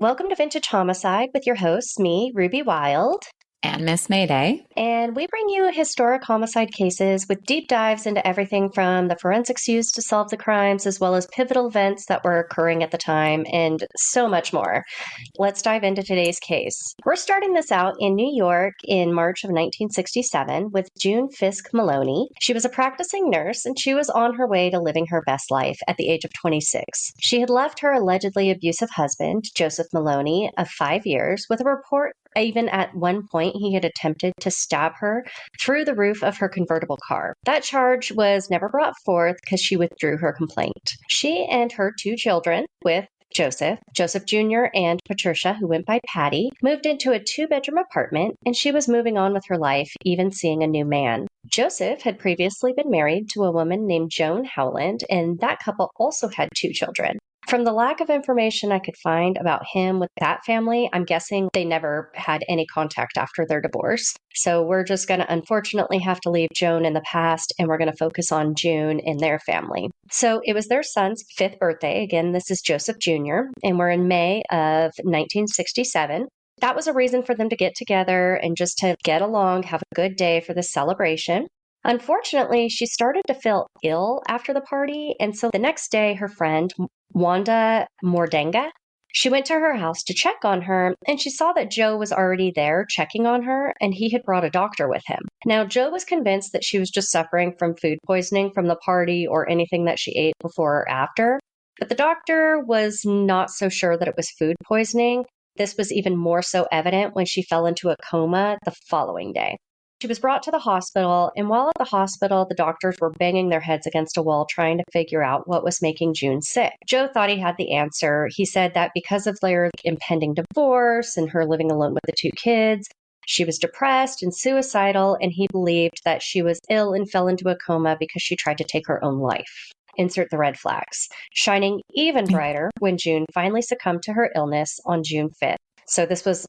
Welcome to Vintage Homicide with your hosts, me, Ruby Wild. And Miss Mayday. And we bring you historic homicide cases with deep dives into everything from the forensics used to solve the crimes, as well as pivotal events that were occurring at the time, and so much more. Let's dive into today's case. We're starting this out in New York in March of 1967 with June Fisk Maloney. She was a practicing nurse, and she was on her way to living her best life at the age of 26. She had left her allegedly abusive husband, Joseph Maloney, of 5 years, with a report even at one point he had attempted to stab her through the roof of her convertible car. That charge was never brought forth because she withdrew her complaint. She and her 2 children, with Joseph Jr. and Patricia, who went by Patty, moved into a 2-bedroom apartment, and she was moving on with her life, even seeing a new man. Joseph had previously been married to a woman named Joan Howland, and that couple also had 2 children. From the lack of information I could find about him with that family, I'm guessing they never had any contact after their divorce. So we're just going to unfortunately have to leave Joan in the past, and we're going to focus on June and their family. So it was their son's 5th birthday. Again, this is Joseph Jr., and we're in May of 1967. That was a reason for them to get together and just to get along, have a good day for the celebration. Unfortunately, she started to feel ill after the party, and so the next day, her friend, Wanda Mordenga, she went to her house to check on her, and she saw that Joe was already there checking on her, and he had brought a doctor with him. Now, Joe was convinced that she was just suffering from food poisoning from the party or anything that she ate before or after, but the doctor was not so sure that it was food poisoning. This was even more so evident when she fell into a coma the following day. She was brought to the hospital, and while at the hospital, the doctors were banging their heads against a wall trying to figure out what was making June sick. Joe thought he had the answer. He said that because of their impending divorce and her living alone with the 2 kids, she was depressed and suicidal, and he believed that she was ill and fell into a coma because she tried to take her own life. Insert the red flags. Shining even brighter when June finally succumbed to her illness on June 5th. So this was,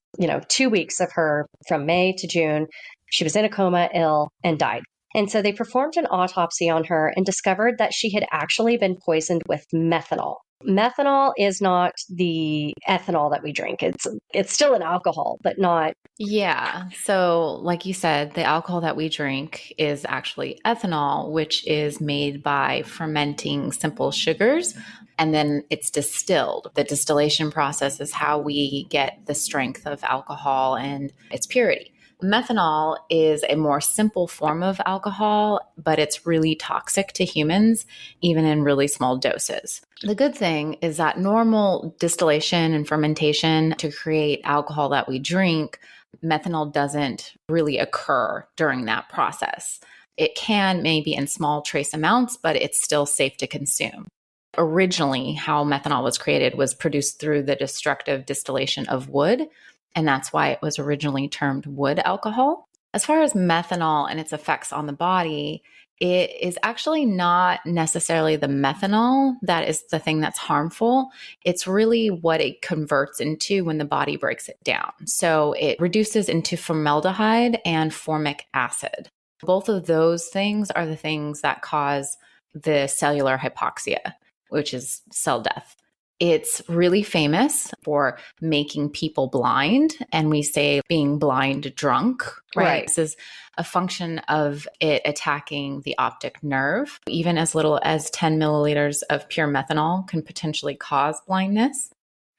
2 weeks of her from May to June. She was in a coma, ill, and died. And so they performed an autopsy on her and discovered that she had actually been poisoned with methanol. Methanol is not the ethanol that we drink. It's still an alcohol, but not. Yeah. So like you said, the alcohol that we drink is actually ethanol, which is made by fermenting simple sugars, and then it's distilled. The distillation process is how we get the strength of alcohol and its purity. Methanol is a more simple form of alcohol, but it's really toxic to humans, even in really small doses. The good thing is that normal distillation and fermentation to create alcohol that we drink, methanol doesn't really occur during that process. It can maybe in small trace amounts, but it's still safe to consume. Originally, how methanol was created was produced through the destructive distillation of wood, and that's why it was originally termed wood alcohol. As far as methanol and its effects on the body, it is actually not necessarily the methanol that is the thing that's harmful. It's really what it converts into when the body breaks it down. So it reduces into formaldehyde and formic acid. Both of those things are the things that cause the cellular hypoxia, which is cell death. It's really famous for making people blind. And we say being blind drunk, right? This is a function of it attacking the optic nerve. Even as little as 10 milliliters of pure methanol can potentially cause blindness.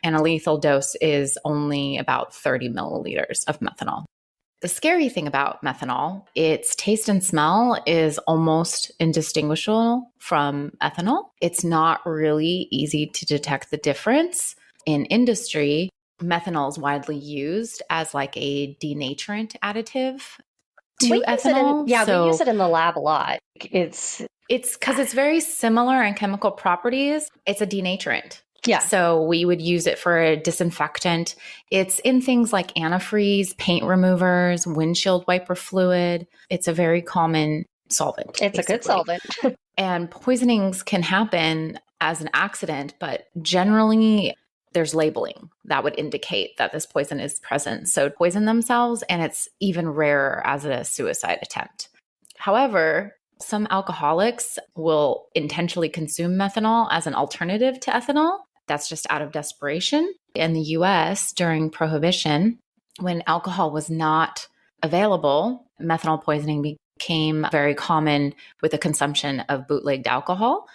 And a lethal dose is only about 30 milliliters of methanol. The scary thing about methanol, its taste and smell is almost indistinguishable from ethanol. It's not really easy to detect the difference. In industry, methanol is widely used as like a denaturant additive to ethanol. We use it in the lab a lot. It's because it's very similar in chemical properties. It's a denaturant. Yeah. So we would use it for a disinfectant. It's in things like antifreeze, paint removers, windshield wiper fluid. It's a very common solvent. It's a good solvent. And poisonings can happen as an accident, but generally there's labeling that would indicate that this poison is present. So poison themselves, and it's even rarer as a suicide attempt. However, some alcoholics will intentionally consume methanol as an alternative to ethanol. That's just out of desperation. In the US, during Prohibition, when alcohol was not available, methanol poisoning became very common with the consumption of bootlegged alcohol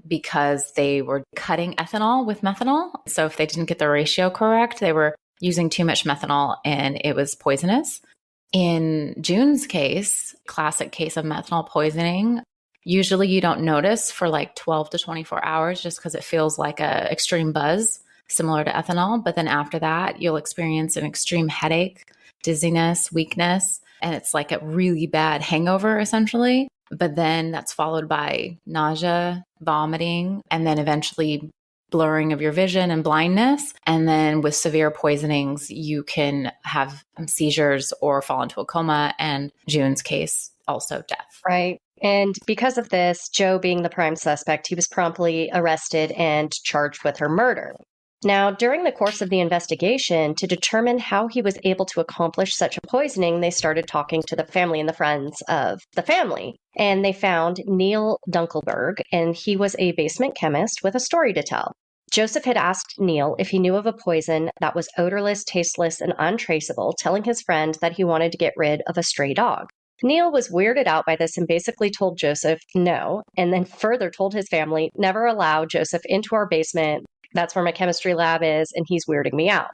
because they were cutting ethanol with methanol. So if they didn't get the ratio correct, they were using too much methanol and it was poisonous. In June's case, classic case of methanol poisoning, usually you don't notice for like 12 to 24 hours just because it feels like a extreme buzz, similar to ethanol. But then after that, you'll experience an extreme headache, dizziness, weakness, and it's like a really bad hangover essentially. But then that's followed by nausea, vomiting, and then eventually blurring of your vision and blindness. And then with severe poisonings, you can have seizures or fall into a coma. And June's case, also death. Right. And because of this, Joe being the prime suspect, he was promptly arrested and charged with her murder. Now, during the course of the investigation, to determine how he was able to accomplish such a poisoning, they started talking to the family and the friends of the family. And they found Neil Dunkelberg, and he was a basement chemist with a story to tell. Joseph had asked Neil if he knew of a poison that was odorless, tasteless, and untraceable, telling his friend that he wanted to get rid of a stray dog. Neil was weirded out by this and basically told Joseph no, and then further told his family, never allow Joseph into our basement. That's where my chemistry lab is, and he's weirding me out.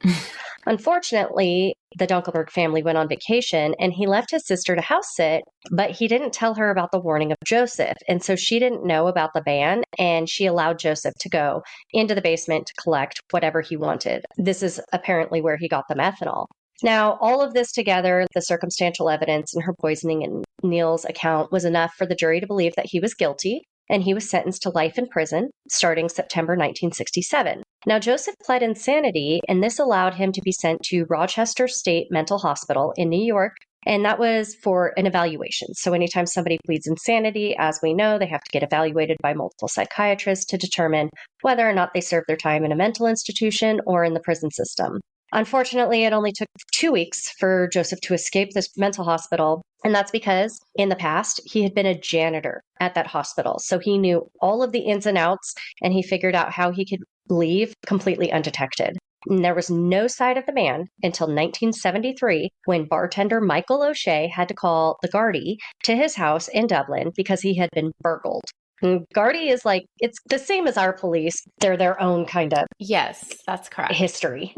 Unfortunately, the Dunkelberg family went on vacation, and he left his sister to house sit, but he didn't tell her about the warning of Joseph. And so she didn't know about the ban, and she allowed Joseph to go into the basement to collect whatever he wanted. This is apparently where he got the methanol. Now, all of this together, the circumstantial evidence in her poisoning and Neil's account was enough for the jury to believe that he was guilty, and he was sentenced to life in prison starting September 1967. Now, Joseph pled insanity, and this allowed him to be sent to Rochester State Mental Hospital in New York, and that was for an evaluation. So anytime somebody pleads insanity, as we know, they have to get evaluated by multiple psychiatrists to determine whether or not they serve their time in a mental institution or in the prison system. Unfortunately, it only took 2 weeks for Joseph to escape this mental hospital. And that's because in the past, he had been a janitor at that hospital. So he knew all of the ins and outs, and he figured out how he could leave completely undetected. And there was no sight of the man until 1973, when bartender Michael O'Shea had to call the Gardaí to his house in Dublin because he had been burgled. Gardaí is like, it's the same as our police. They're their own kind of Yes, that's correct. history.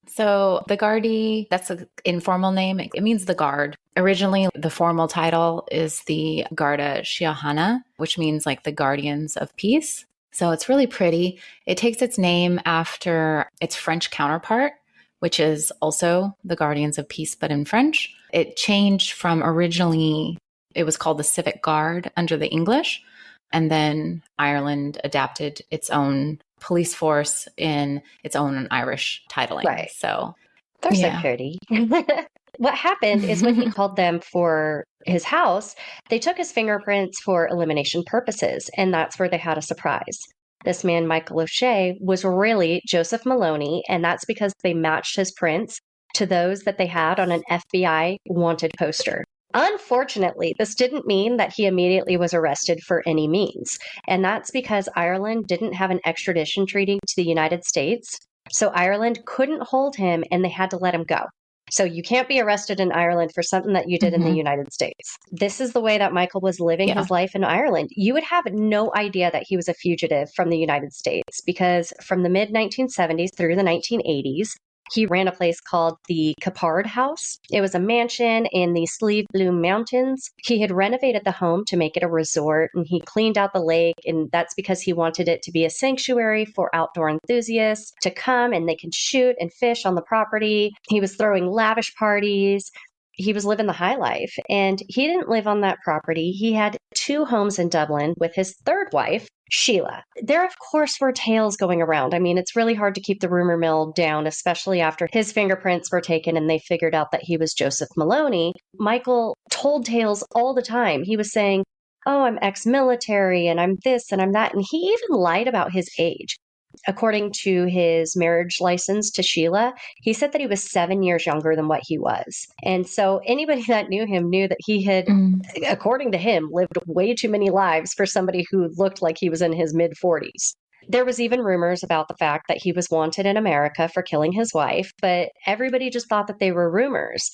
So the Gardaí, that's an informal name. It means the guard. Originally, the formal title is the Garda Síochána, which means like the guardians of peace. So it's really pretty. It takes its name after its French counterpart, which is also the Guardians of Peace, but in French. It changed from originally, it was called the Civic Guard under the English. And then Ireland adapted its own police force in its own Irish titling. Right. So they're so pretty. What happened is when he called them for his house, they took his fingerprints for elimination purposes, and that's where they had a surprise. This man, Michael O'Shea, was really Joseph Maloney, and that's because they matched his prints to those that they had on an FBI wanted poster. Unfortunately, this didn't mean that he immediately was arrested for any means. And that's because Ireland didn't have an extradition treaty to the United States. So Ireland couldn't hold him and they had to let him go. So you can't be arrested in Ireland for something that you did in the United States. This is the way that Michael was living his life in Ireland. You would have no idea that he was a fugitive from the United States because from the mid 1970s through the 1980s, he ran a place called the Capard House. It was a mansion in the Slieve Bloom Mountains. He had renovated the home to make it a resort, and he cleaned out the lake, and that's because he wanted it to be a sanctuary for outdoor enthusiasts to come and they can shoot and fish on the property. He was throwing lavish parties. He was living the high life, and he didn't live on that property. He had 2 homes in Dublin with his third wife, Sheila. There, of course, were tales going around. I mean, it's really hard to keep the rumor mill down, especially after his fingerprints were taken and they figured out that he was Joseph Maloney. Michael told tales all the time. He was saying, oh, I'm ex-military and I'm this and I'm that. And he even lied about his age. According to his marriage license to Sheila, he said that he was 7 years younger than what he was. And so anybody that knew him knew that he had, according to him, lived way too many lives for somebody who looked like he was in his mid 40s. There was even rumors about the fact that he was wanted in America for killing his wife, but everybody just thought that they were rumors.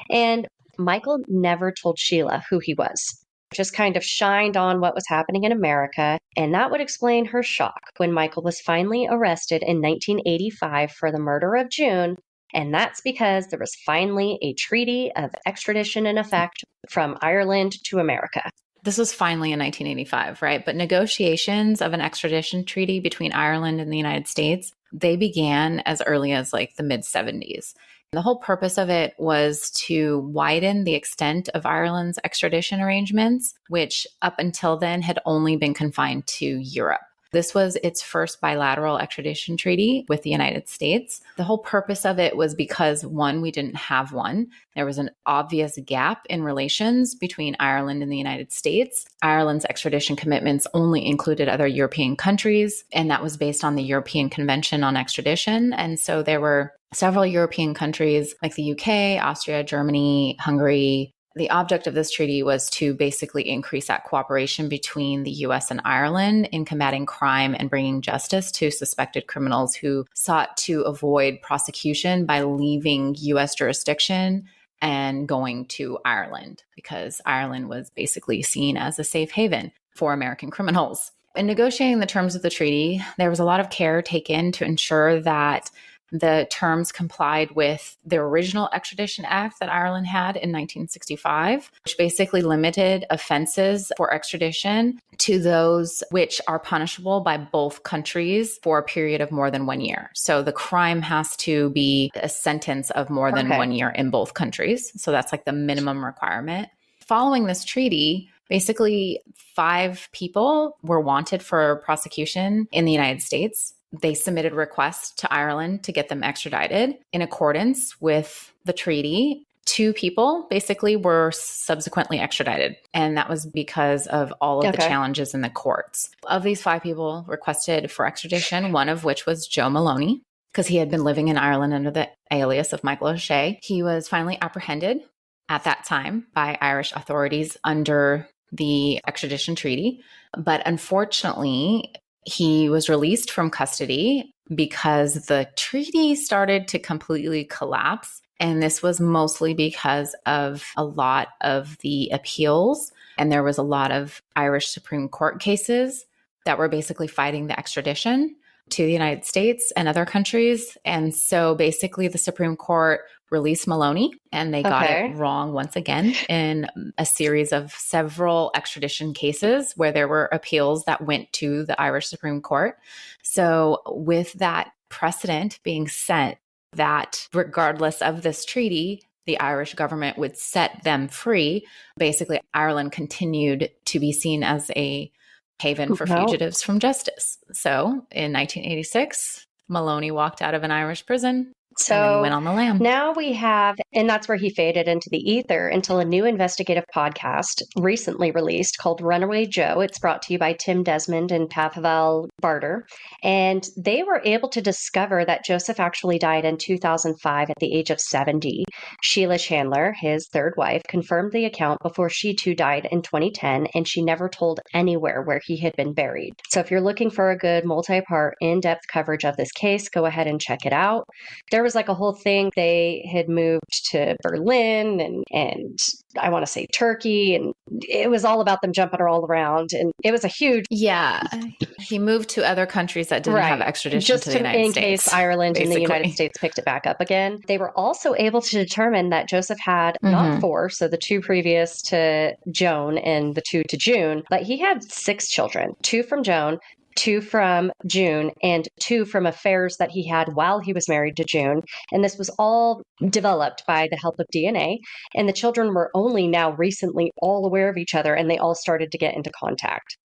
And Michael never told Sheila who he was. Just kind of shined on what was happening in America, and that would explain her shock when Michael was finally arrested in 1985 for the murder of June, and that's because there was finally a treaty of extradition in effect from Ireland to America. This was finally in 1985, right? But negotiations of an extradition treaty between Ireland and the United States, they began as early as like the mid 70s. The whole purpose of it was to widen the extent of Ireland's extradition arrangements, which up until then had only been confined to Europe. This was its first bilateral extradition treaty with the United States. The whole purpose of it was because, one, we didn't have one. There was an obvious gap in relations between Ireland and the United States. Ireland's extradition commitments only included other European countries, and that was based on the European Convention on Extradition. And so there were several European countries like the UK, Austria, Germany, Hungary. The object of this treaty was to basically increase that cooperation between the US and Ireland in combating crime and bringing justice to suspected criminals who sought to avoid prosecution by leaving US jurisdiction and going to Ireland, because Ireland was basically seen as a safe haven for American criminals. In negotiating the terms of the treaty, there was a lot of care taken to ensure that the terms complied with the original Extradition Act that Ireland had in 1965, which basically limited offenses for extradition to those which are punishable by both countries for a period of more than 1 year. So the crime has to be a sentence of more than 1 year in both countries. So that's like the minimum requirement. Following this treaty, basically 5 people were wanted for prosecution in the United States. They submitted requests to Ireland to get them extradited in accordance with the treaty. 2 people basically were subsequently extradited. And that was because of all of the challenges in the courts. Of these 5 people requested for extradition, one of which was Joe Maloney, because he had been living in Ireland under the alias of Michael O'Shea. He was finally apprehended at that time by Irish authorities under the extradition treaty. But unfortunately, he was released from custody because the treaty started to completely collapse. And this was mostly because of a lot of the appeals. And there was a lot of Irish Supreme Court cases that were basically fighting the extradition to the United States and other countries. And so basically the Supreme Court released Maloney, and they got it wrong once again in a series of several extradition cases where there were appeals that went to the Irish Supreme Court. So with that precedent being set, that regardless of this treaty, the Irish government would set them free. Basically, Ireland continued to be seen as a haven for fugitives from justice. So in 1986, Maloney walked out of an Irish prison So and then he went on the lam. Now we have, and that's where he faded into the ether until a new investigative podcast recently released called Runaway Joe. It's brought to you by Tim Desmond and Pavel Barter. And they were able to discover that Joseph actually died in 2005 at the age of 70. Sheila Chandler, his third wife, confirmed the account before she too died in 2010, and she never told anywhere where he had been buried. So if you're looking for a good multi-part, in-depth coverage of this case, go ahead and check it out. There was like a whole thing. They had moved to Berlin and I want to say Turkey, and it was all about them jumping all around, and it was a huge He moved to other countries that didn't have extradition to the United States. In case Ireland and the United States picked it back up again. They were also able to determine that Joseph had not 4, so the 2 previous to Joan and the 2 to June, but he had 6 children, 2 from Joan, 2 from June, and 2 from affairs that he had while he was married to June. And this was all developed by the help of DNA. And the children were only now recently all aware of each other, and they all started to get into contact.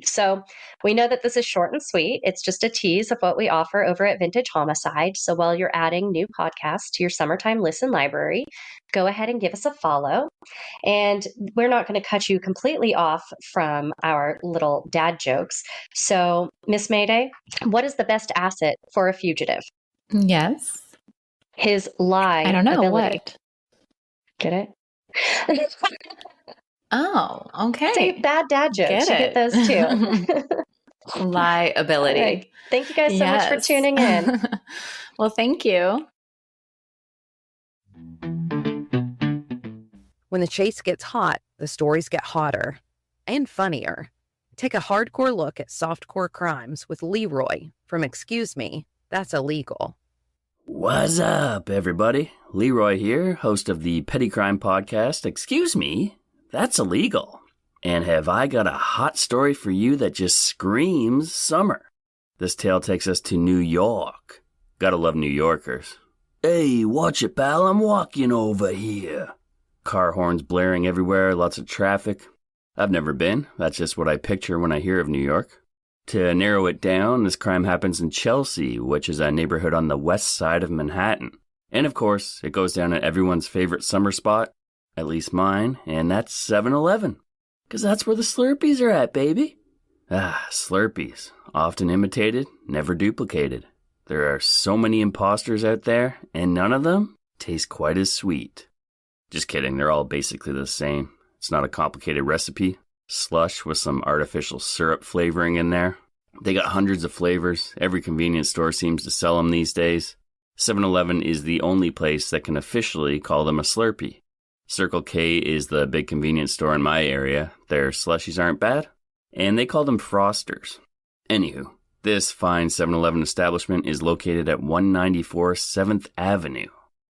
So we know that this is short and sweet. It's just a tease of what we offer over at Vintage Homicide. So while you're adding new podcasts to your summertime listen library, go ahead and give us a follow. And we're not going to cut you completely off from our little dad jokes. So, Miss Mayday, what is the best asset for a fugitive? Yes. His lie I don't know. ability. What? Get it? Oh, okay. Say bad dad jokes. You get those too. Liability. Right. Thank you guys so much for tuning in. Well, thank you. When the chase gets hot, the stories get hotter and funnier. Take a hardcore look at softcore crimes with Leroy from Excuse Me, That's Illegal. What's up, everybody? Leroy here, host of the Petty Crime Podcast, Excuse Me, That's Illegal. And have I got a hot story for you that just screams summer. This tale takes us to New York. Gotta love New Yorkers. Hey, watch it, pal, I'm walking over here. Car horns blaring everywhere, lots of traffic. I've never been, that's just what I picture when I hear of New York. To narrow it down, this crime happens in Chelsea, which is a neighborhood on the west side of Manhattan. And of course, it goes down at everyone's favorite summer spot, at least mine, and that's 7-Eleven. 'Cause that's where the Slurpees are at, baby. Ah, Slurpees. Often imitated, never duplicated. There are so many imposters out there, and none of them taste quite as sweet. Just kidding, they're all basically the same. It's not a complicated recipe. Slush with some artificial syrup flavoring in there. They got hundreds of flavors. Every convenience store seems to sell them these days. 7-Eleven is the only place that can officially call them a Slurpee. Circle K is the big convenience store in my area. Their slushies aren't bad, and they call them Frosters. Anywho, this fine 7-Eleven establishment is located at 194 7th Avenue.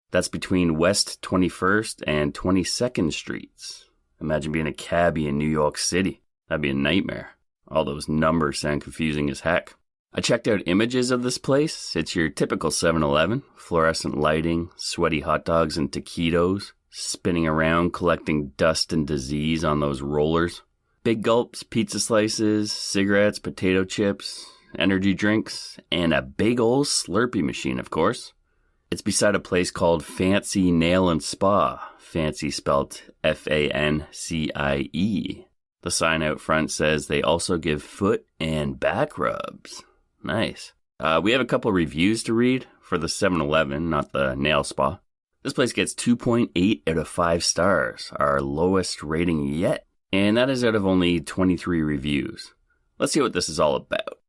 That's between West 21st and 22nd Streets. Imagine being a cabbie in New York City. That'd be a nightmare. All those numbers sound confusing as heck. I checked out images of this place. It's your typical 7-Eleven. Fluorescent lighting, sweaty hot dogs and taquitos, spinning around collecting dust and disease on those rollers. Big gulps, pizza slices, cigarettes, potato chips, energy drinks, and a big old Slurpee machine, of course. It's beside a place called Fancy Nail and Spa. Fancy spelled F-A-N-C-I-E. The sign out front says they also give foot and back rubs. Nice. We have a couple reviews to read for the 7-Eleven, not the nail spa. This place gets 2.8 out of 5 stars, our lowest rating yet. And that is out of only 23 reviews. Let's see what this is all about.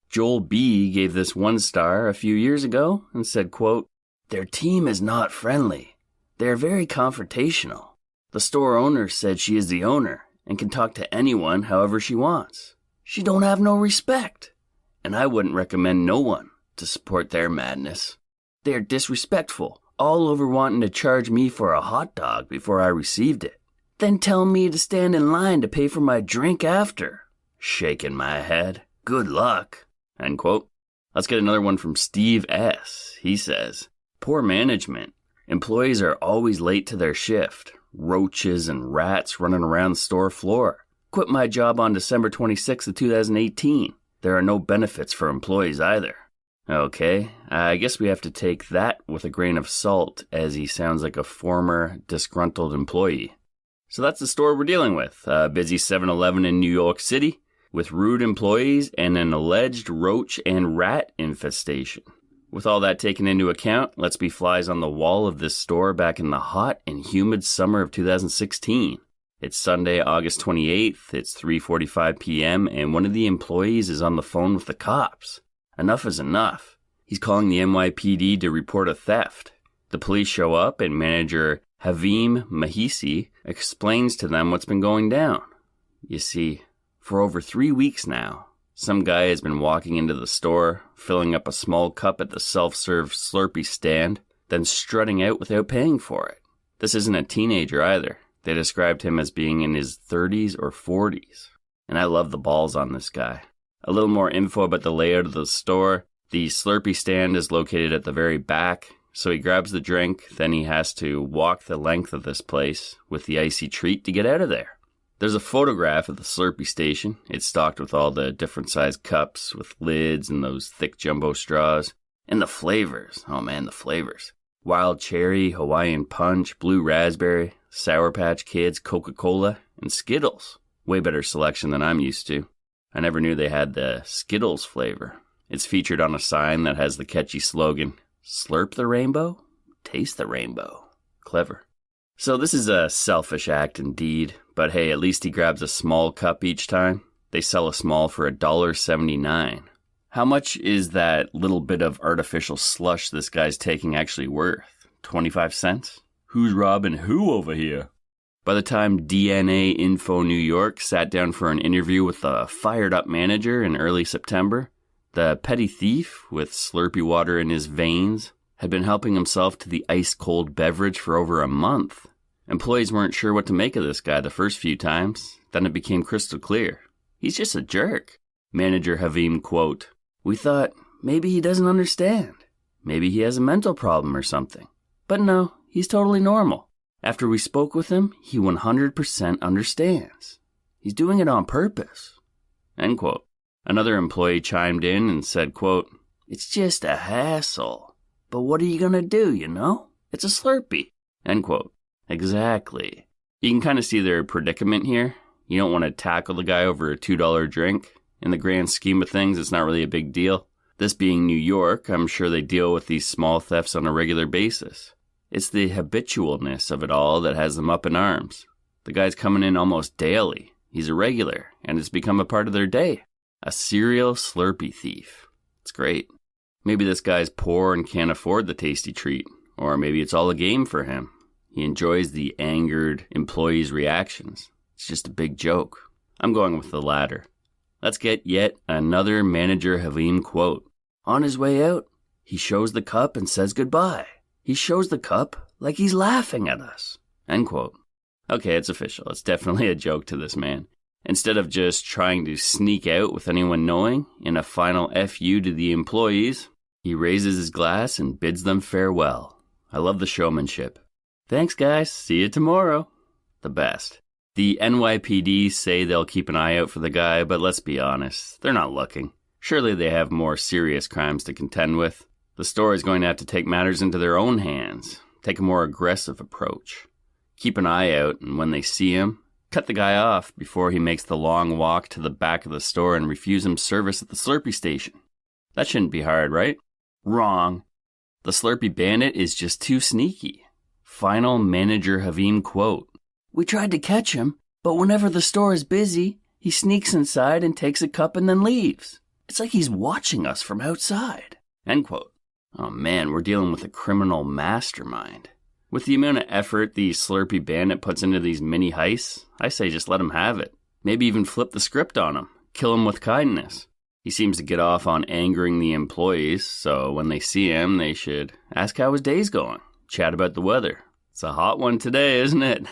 Joel B. gave this 1 star a few years ago and said, quote, "Their team is not friendly. They are very confrontational. The store owner said she is the owner and can talk to anyone however she wants. She don't have no respect. And I wouldn't recommend no one to support their madness. They are disrespectful, all over wanting to charge me for a hot dog before I received it. Then tell me to stand in line to pay for my drink after. Shaking my head. Good luck." End quote. Let's get another one from Steve S. He says, "Poor management. Employees are always late to their shift. Roaches and rats running around the store floor. Quit my job on December 26th of 2018. There are no benefits for employees either. Okay, I guess we have to take that with a grain of salt, as he sounds like a former disgruntled employee. So that's the store we're dealing with, a busy 7-Eleven in New York City, with rude employees and an alleged roach and rat infestation. With all that taken into account, let's be flies on the wall of this store back in the hot and humid summer of 2016. It's Sunday, August 28th, it's 3:45 p.m., and one of the employees is on the phone with the cops. Enough is enough. He's calling the NYPD to report a theft. The police show up, and manager Havim Mahisi explains to them what's been going down. You see, for over 3 weeks now, some guy has been walking into the store, filling up a small cup at the self-serve Slurpee stand, then strutting out without paying for it. This isn't a teenager either. They described him as being in his 30s or 40s. And I love the balls on this guy. A little more info about the layout of the store. The Slurpee stand is located at the very back, so he grabs the drink, then he has to walk the length of this place with the icy treat to get out of there. There's a photograph of the Slurpee station. It's stocked with all the different sized cups with lids and those thick jumbo straws. And the flavors. Oh man, the flavors. Wild cherry, Hawaiian punch, blue raspberry, Sour Patch Kids, Coca-Cola, and Skittles. Way better selection than I'm used to. I never knew they had the Skittles flavor. It's featured on a sign that has the catchy slogan, "Slurp the rainbow, taste the rainbow." Clever. So this is a selfish act indeed, but hey, at least he grabs a small cup each time. They sell a small for $1.79. How much is that little bit of artificial slush this guy's taking actually worth? 25 cents? Who's robbing who over here? By the time DNA Info New York sat down for an interview with the fired-up manager in early September, the petty thief, with Slurpee water in his veins, had been helping himself to the ice-cold beverage for over a month. Employees weren't sure what to make of this guy the first few times. Then it became crystal clear. He's just a jerk. Manager Havim, quote, "We thought maybe he doesn't understand. Maybe he has a mental problem or something. But no, he's totally normal. After we spoke with him, he 100% understands. He's doing it on purpose." End quote. Another employee chimed in and said, quote, "It's just a hassle. But what are you going to do, you know? It's a Slurpee." End quote. Exactly. You can kind of see their predicament here. You don't want to tackle the guy over a $2 drink. In the grand scheme of things, it's not really a big deal. This being New York, I'm sure they deal with these small thefts on a regular basis. It's the habitualness of it all that has them up in arms. The guy's coming in almost daily. He's a regular, and it's become a part of their day. A serial Slurpee thief. It's great. Maybe this guy's poor and can't afford the tasty treat, or maybe it's all a game for him. He enjoys the angered employees' reactions. It's just a big joke. I'm going with the latter. Let's get yet another manager Havim quote. On his way out, he shows the cup and says goodbye. He shows the cup like he's laughing at us. End quote. Okay, it's official. It's definitely a joke to this man. Instead of just trying to sneak out with anyone knowing, in a final FU to the employees, he raises his glass and bids them farewell. I love the showmanship. Thanks, guys. See you tomorrow. The best. The NYPD say they'll keep an eye out for the guy, but let's be honest, they're not looking. Surely they have more serious crimes to contend with. The store is going to have to take matters into their own hands, take a more aggressive approach. Keep an eye out, and when they see him, cut the guy off before he makes the long walk to the back of the store and refuse him service at the Slurpee station. That shouldn't be hard, right? Wrong. The Slurpee bandit is just too sneaky. Final manager Havim quote. We tried to catch him, but whenever the store is busy, he sneaks inside and takes a cup and then leaves. It's like he's watching us from outside. End quote. Oh man, we're dealing with a criminal mastermind. With the amount of effort the Slurpee bandit puts into these mini heists, I say just let him have it. Maybe even flip the script on him. Kill him with kindness. He seems to get off on angering the employees, so when they see him, they should ask how his day's going. Chat about the weather. It's a hot one today, isn't it?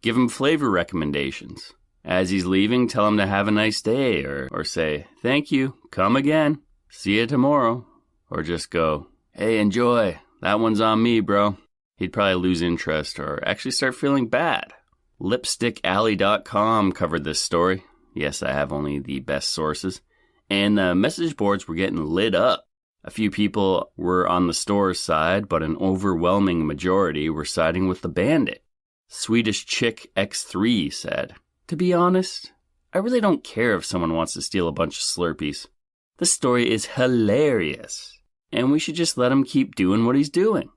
Give him flavor recommendations. As he's leaving, tell him to have a nice day, or say, thank you, come again, see you tomorrow. Or just go, hey, enjoy, that one's on me, bro. He'd probably lose interest or actually start feeling bad. LipstickAlley.com covered this story. Yes, I have only the best sources. And the message boards were getting lit up. A few people were on the store's side, but an overwhelming majority were siding with the bandit. Swedish Chick X3 said, "To be honest, I really don't care if someone wants to steal a bunch of Slurpees. This story is hilarious, and we should just let him keep doing what he's doing."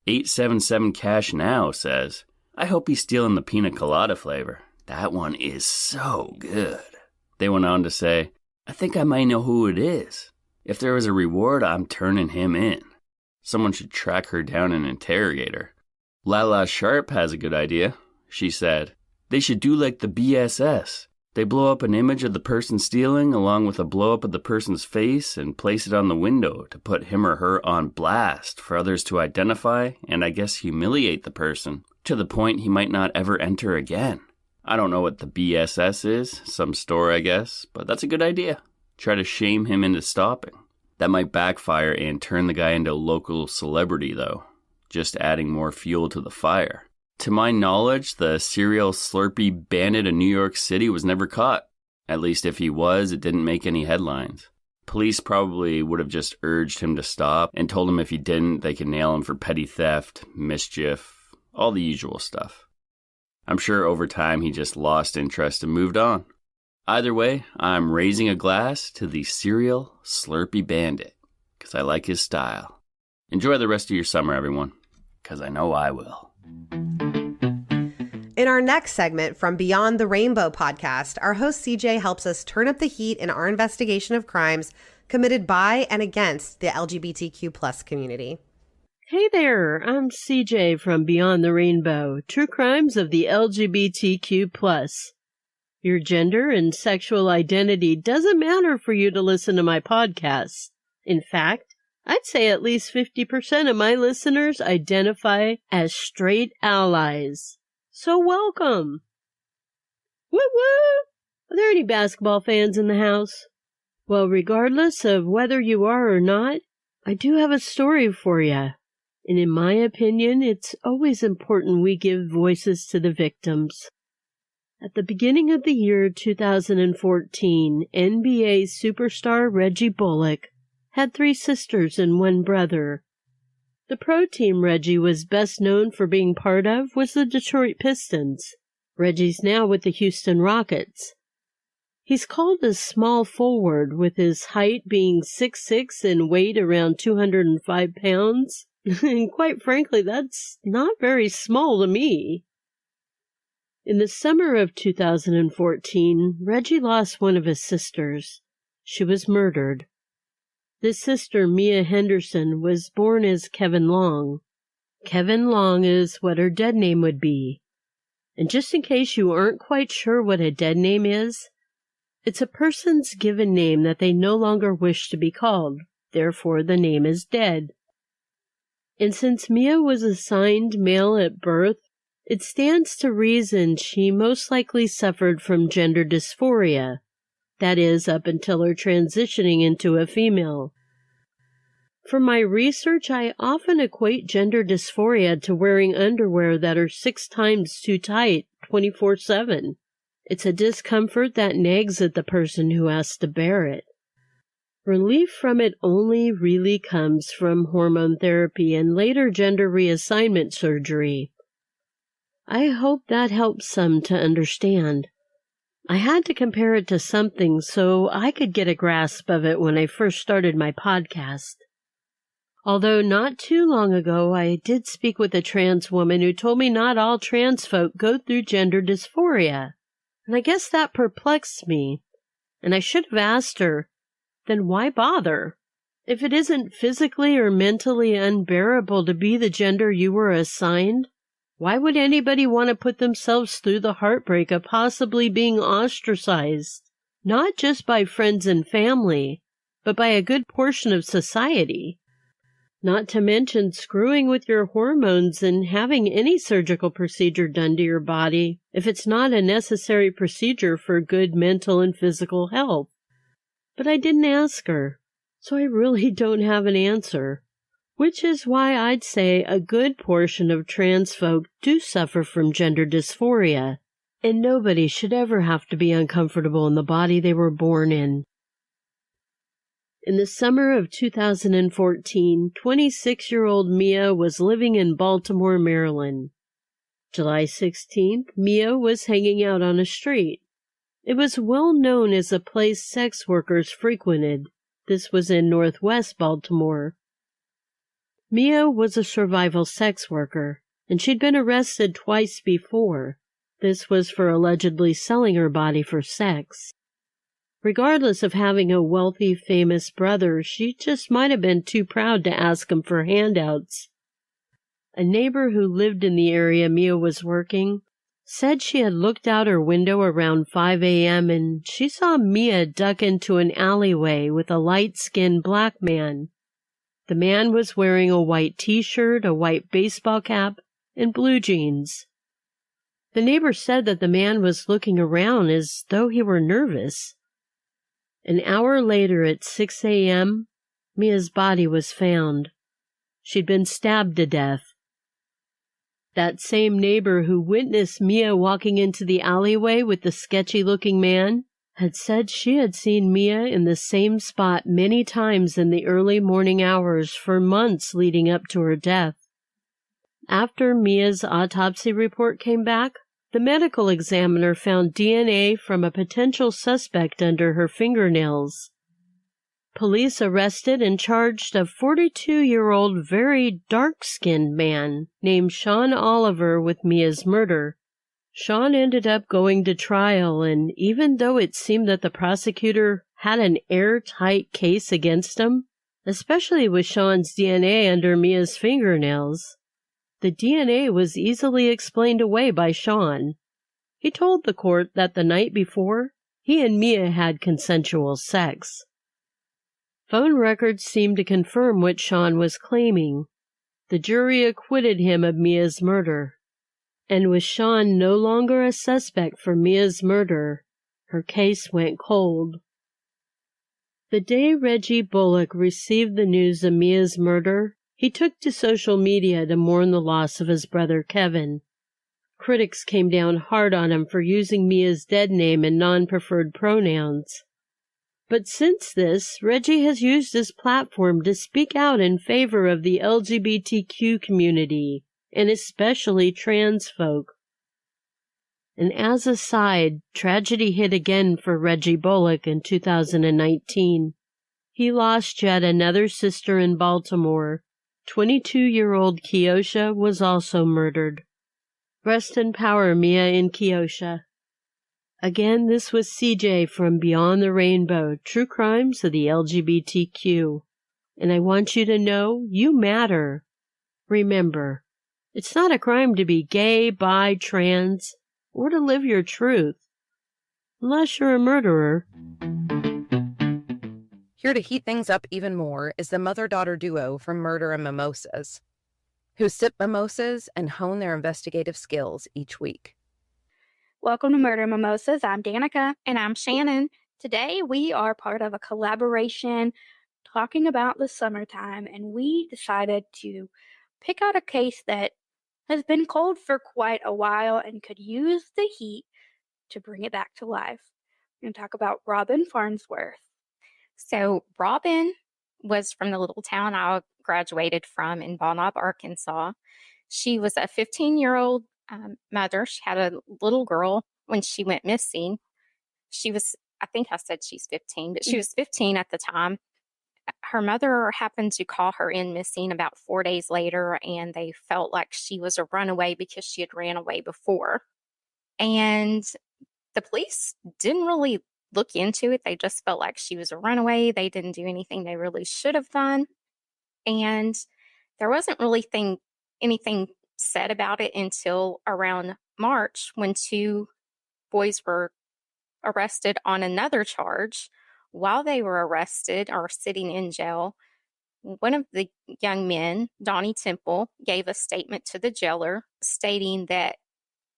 877 Cash Now says, "I hope he's stealing the pina colada flavor. That one is so good." They went on to say, "I think I might know who it is. If there was a reward, I'm turning him in. Someone should track her down and interrogate her." Lala Sharp has a good idea. She said, "They should do like the BSS. They blow up an image of the person stealing along with a blow up of the person's face and place it on the window to put him or her on blast for others to identify and I guess humiliate the person to the point he might not ever enter again." I don't know what the BSS is, some store I guess, but that's a good idea. Try to shame him into stopping. That might backfire and turn the guy into a local celebrity though, just adding more fuel to the fire. To my knowledge, the serial Slurpee bandit in New York City was never caught. At least if he was, it didn't make any headlines. Police probably would have just urged him to stop and told him if he didn't, they could nail him for petty theft, mischief, all the usual stuff. I'm sure over time he just lost interest and moved on. Either way, I'm raising a glass to the serial Slurpee bandit, because I like his style. Enjoy the rest of your summer, everyone, because I know I will. In our next segment from Beyond the Rainbow podcast, our host CJ helps us turn up the heat in our investigation of crimes committed by and against the LGBTQ+ community. Hey there, I'm CJ from Beyond the Rainbow, True Crimes of the LGBTQ+. Your gender and sexual identity doesn't matter for you to listen to my podcast. In fact, I'd say at least 50% of my listeners identify as straight allies. So welcome. Woo woo! Are there any basketball fans in the house? Well, regardless of whether you are or not, I do have a story for you. And in my opinion, it's always important we give voices to the victims. At the beginning of the year 2014, NBA superstar Reggie Bullock had 3 sisters and 1 brother. The pro team Reggie was best known for being part of was the Detroit Pistons. Reggie's now with the Houston Rockets. He's called a small forward, with his height being 6'6" and weight around 205 pounds. And quite frankly, that's not very small to me. In the summer of 2014, Reggie lost one of his sisters. She was murdered. This sister, Mia Henderson, was born as Kevin Long. Kevin Long is what her dead name would be. And just in case you aren't quite sure what a dead name is, it's a person's given name that they no longer wish to be called. Therefore, the name is dead. And since Mia was assigned male at birth, it stands to reason she most likely suffered from gender dysphoria. That is, up until her transitioning into a female. For my research, I often equate gender dysphoria to wearing underwear that are 6 times too tight 24/7. It's a discomfort that nags at the person who has to bear it. Relief from it only really comes from hormone therapy and later gender reassignment surgery. I hope that helps some to understand. I had to compare it to something so I could get a grasp of it when I first started my podcast. Although not too long ago, I did speak with a trans woman who told me not all trans folk go through gender dysphoria. And I guess that perplexed me. And I should have asked her, then why bother? If it isn't physically or mentally unbearable to be the gender you were assigned, why would anybody want to put themselves through the heartbreak of possibly being ostracized, not just by friends and family, but by a good portion of society? Not to mention screwing with your hormones and having any surgical procedure done to your body if it's not a necessary procedure for good mental and physical health. But I didn't ask her, so I really don't have an answer. Which is why I'd say a good portion of trans folk do suffer from gender dysphoria, and nobody should ever have to be uncomfortable in the body they were born in. In the summer of 2014, 26-year-old Mia was living in Baltimore, Maryland. July 16th, Mia was hanging out on a street. It was well known as a place sex workers frequented. This was in Northwest Baltimore. Mia was a survival sex worker, and she'd been arrested twice before. This was for allegedly selling her body for sex. Regardless of having a wealthy, famous brother, she just might have been too proud to ask him for handouts. A neighbor who lived in the area Mia was working said she had looked out her window around 5 a.m. and she saw Mia duck into an alleyway with a light-skinned black man. The man was wearing a white t-shirt, a white baseball cap, and blue jeans. The neighbor said that the man was looking around as though he were nervous. An hour later at 6 a.m., Mia's body was found. She'd been stabbed to death. That same neighbor who witnessed Mia walking into the alleyway with the sketchy-looking man had said she had seen Mia in the same spot many times in the early morning hours for months leading up to her death. After Mia's autopsy report came back, the medical examiner found DNA from a potential suspect under her fingernails. Police arrested and charged a 42-year-old very dark-skinned man named Sean Oliver with Mia's murder. Sean ended up going to trial, and even though it seemed that the prosecutor had an airtight case against him, especially with Sean's DNA under Mia's fingernails, the DNA was easily explained away by Sean. He told the court that the night before, he and Mia had consensual sex. Phone records seemed to confirm what Sean was claiming. The jury acquitted him of Mia's murder. And with Sean no longer a suspect for Mia's murder, her case went cold. The day Reggie Bullock received the news of Mia's murder, he took to social media to mourn the loss of his brother Kevin. Critics came down hard on him for using Mia's dead name and non-preferred pronouns. But since this, Reggie has used his platform to speak out in favor of the LGBTQ community, and especially trans folk. And as a side, tragedy hit again for Reggie Bullock in 2019. He lost yet another sister in Baltimore. 22-year-old Keosha was also murdered. Rest in power, Mia and Keosha. Again, this was CJ from Beyond the Rainbow, True Crimes of the LGBTQ. And I want you to know you matter. Remember, it's not a crime to be gay, bi, trans, or to live your truth. Unless you're a murderer. Here to heat things up even more is the mother-daughter duo from Murder and Mimosas, who sip mimosas and hone their investigative skills each week. Welcome to Murder Mimosas. I'm Danica. And I'm Shannon. Today we are part of a collaboration talking about the summertime, and we decided to pick out a case that has been cold for quite a while and could use the heat to bring it back to life. We're going to talk about Robin Farnsworth. So Robin was from the little town I graduated from in Bon Aub, Arkansas. She was a 15-year-old mother. She had a little girl when she went missing. She was, I think I said she's 15, but she was 15 at the time. Her mother happened to call her in missing about 4 days later, and they felt like she was a runaway because she had ran away before. And the police didn't really look into it. They just felt like she was a runaway. They didn't do anything they really should have done. And there wasn't really anything said about it until around March, when two boys were arrested on another charge. While they were arrested or sitting in jail, one of the young men, Donnie Temple, gave a statement to the jailer stating that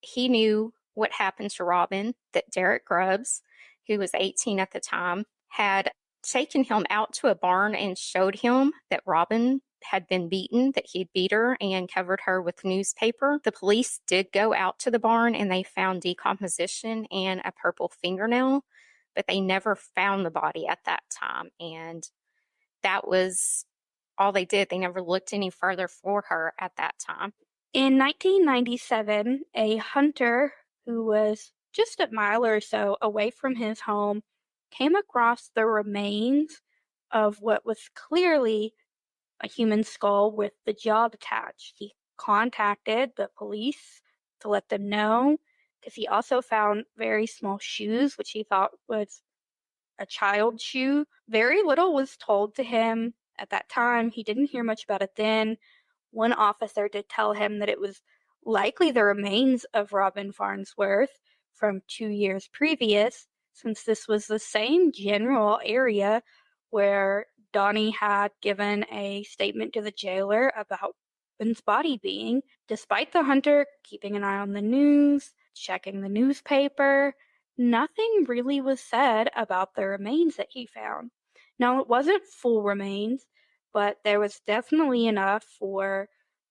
he knew what happened to Robin, that Derek Grubbs, who was 18 at the time, had taken him out to a barn and showed him that Robin had been beaten, that he'd beat her and covered her with newspaper. The police did go out to the barn and they found decomposition and a purple fingernail, but they never found the body at that time. And that was all they did. They never looked any further for her at that time. In 1997, a hunter who was just a mile or so away from his home came across the remains of what was clearly a human skull with the jaw detached. He contacted the police to let them know, because he also found very small shoes, which he thought was a child's shoe. Very little was told to him at that time. He didn't hear much about it then. One officer did tell him that it was likely the remains of Robin Farnsworth from 2 years previous, since this was the same general area where Donnie had given a statement to the jailer about Robin's body being. Despite the hunter keeping an eye on the news, checking the newspaper, nothing really was said about the remains that he found. Now, it wasn't full remains, but there was definitely enough for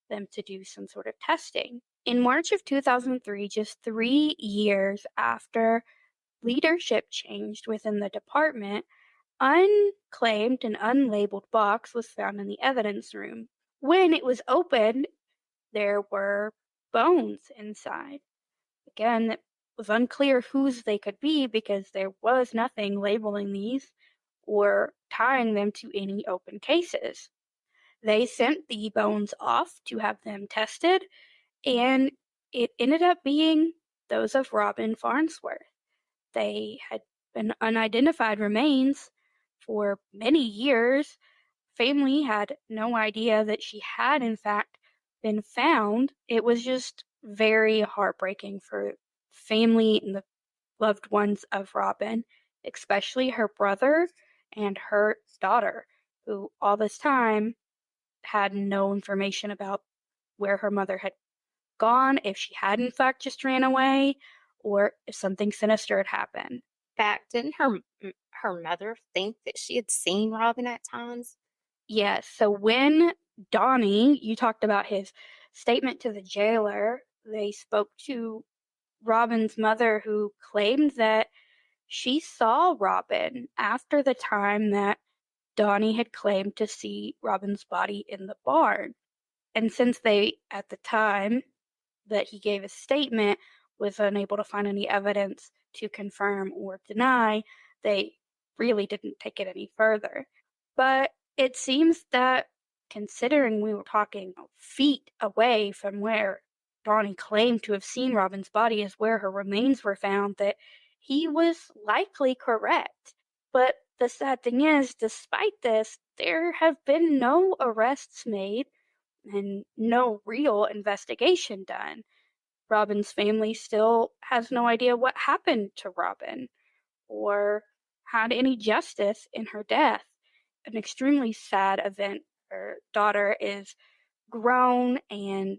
them to do some sort of testing. In March of 2003, just 3 years after leadership changed within the department, unclaimed and unlabeled box was found in the evidence room. When it was opened, there were bones inside. Again, it was unclear whose they could be because there was nothing labeling these or tying them to any open cases. They sent the bones off to have them tested, and it ended up being those of Robin Farnsworth. They had been unidentified remains for many years. Family had no idea that she had, in fact, been found. It was just very heartbreaking for family and the loved ones of Robin, especially her brother and her daughter, who all this time had no information about where her mother had gone, if she had in fact just ran away, or if something sinister had happened. Back, didn't her mother think that she had seen Robin at times? Yes. So when Donnie, you talked about his statement to the jailer, they spoke to Robin's mother, who claimed that she saw Robin after the time that Donnie had claimed to see Robin's body in the barn. And since they, at the time that he gave a statement, was unable to find any evidence to confirm or deny, they really didn't take it any further. But it seems that, considering we were talking feet away from where Donnie claimed to have seen Robin's body as where her remains were found, that he was likely correct. But the sad thing is, despite this, there have been no arrests made and no real investigation done. Robin's family still has no idea what happened to Robin or had any justice in her death. An extremely sad event. Her daughter is grown and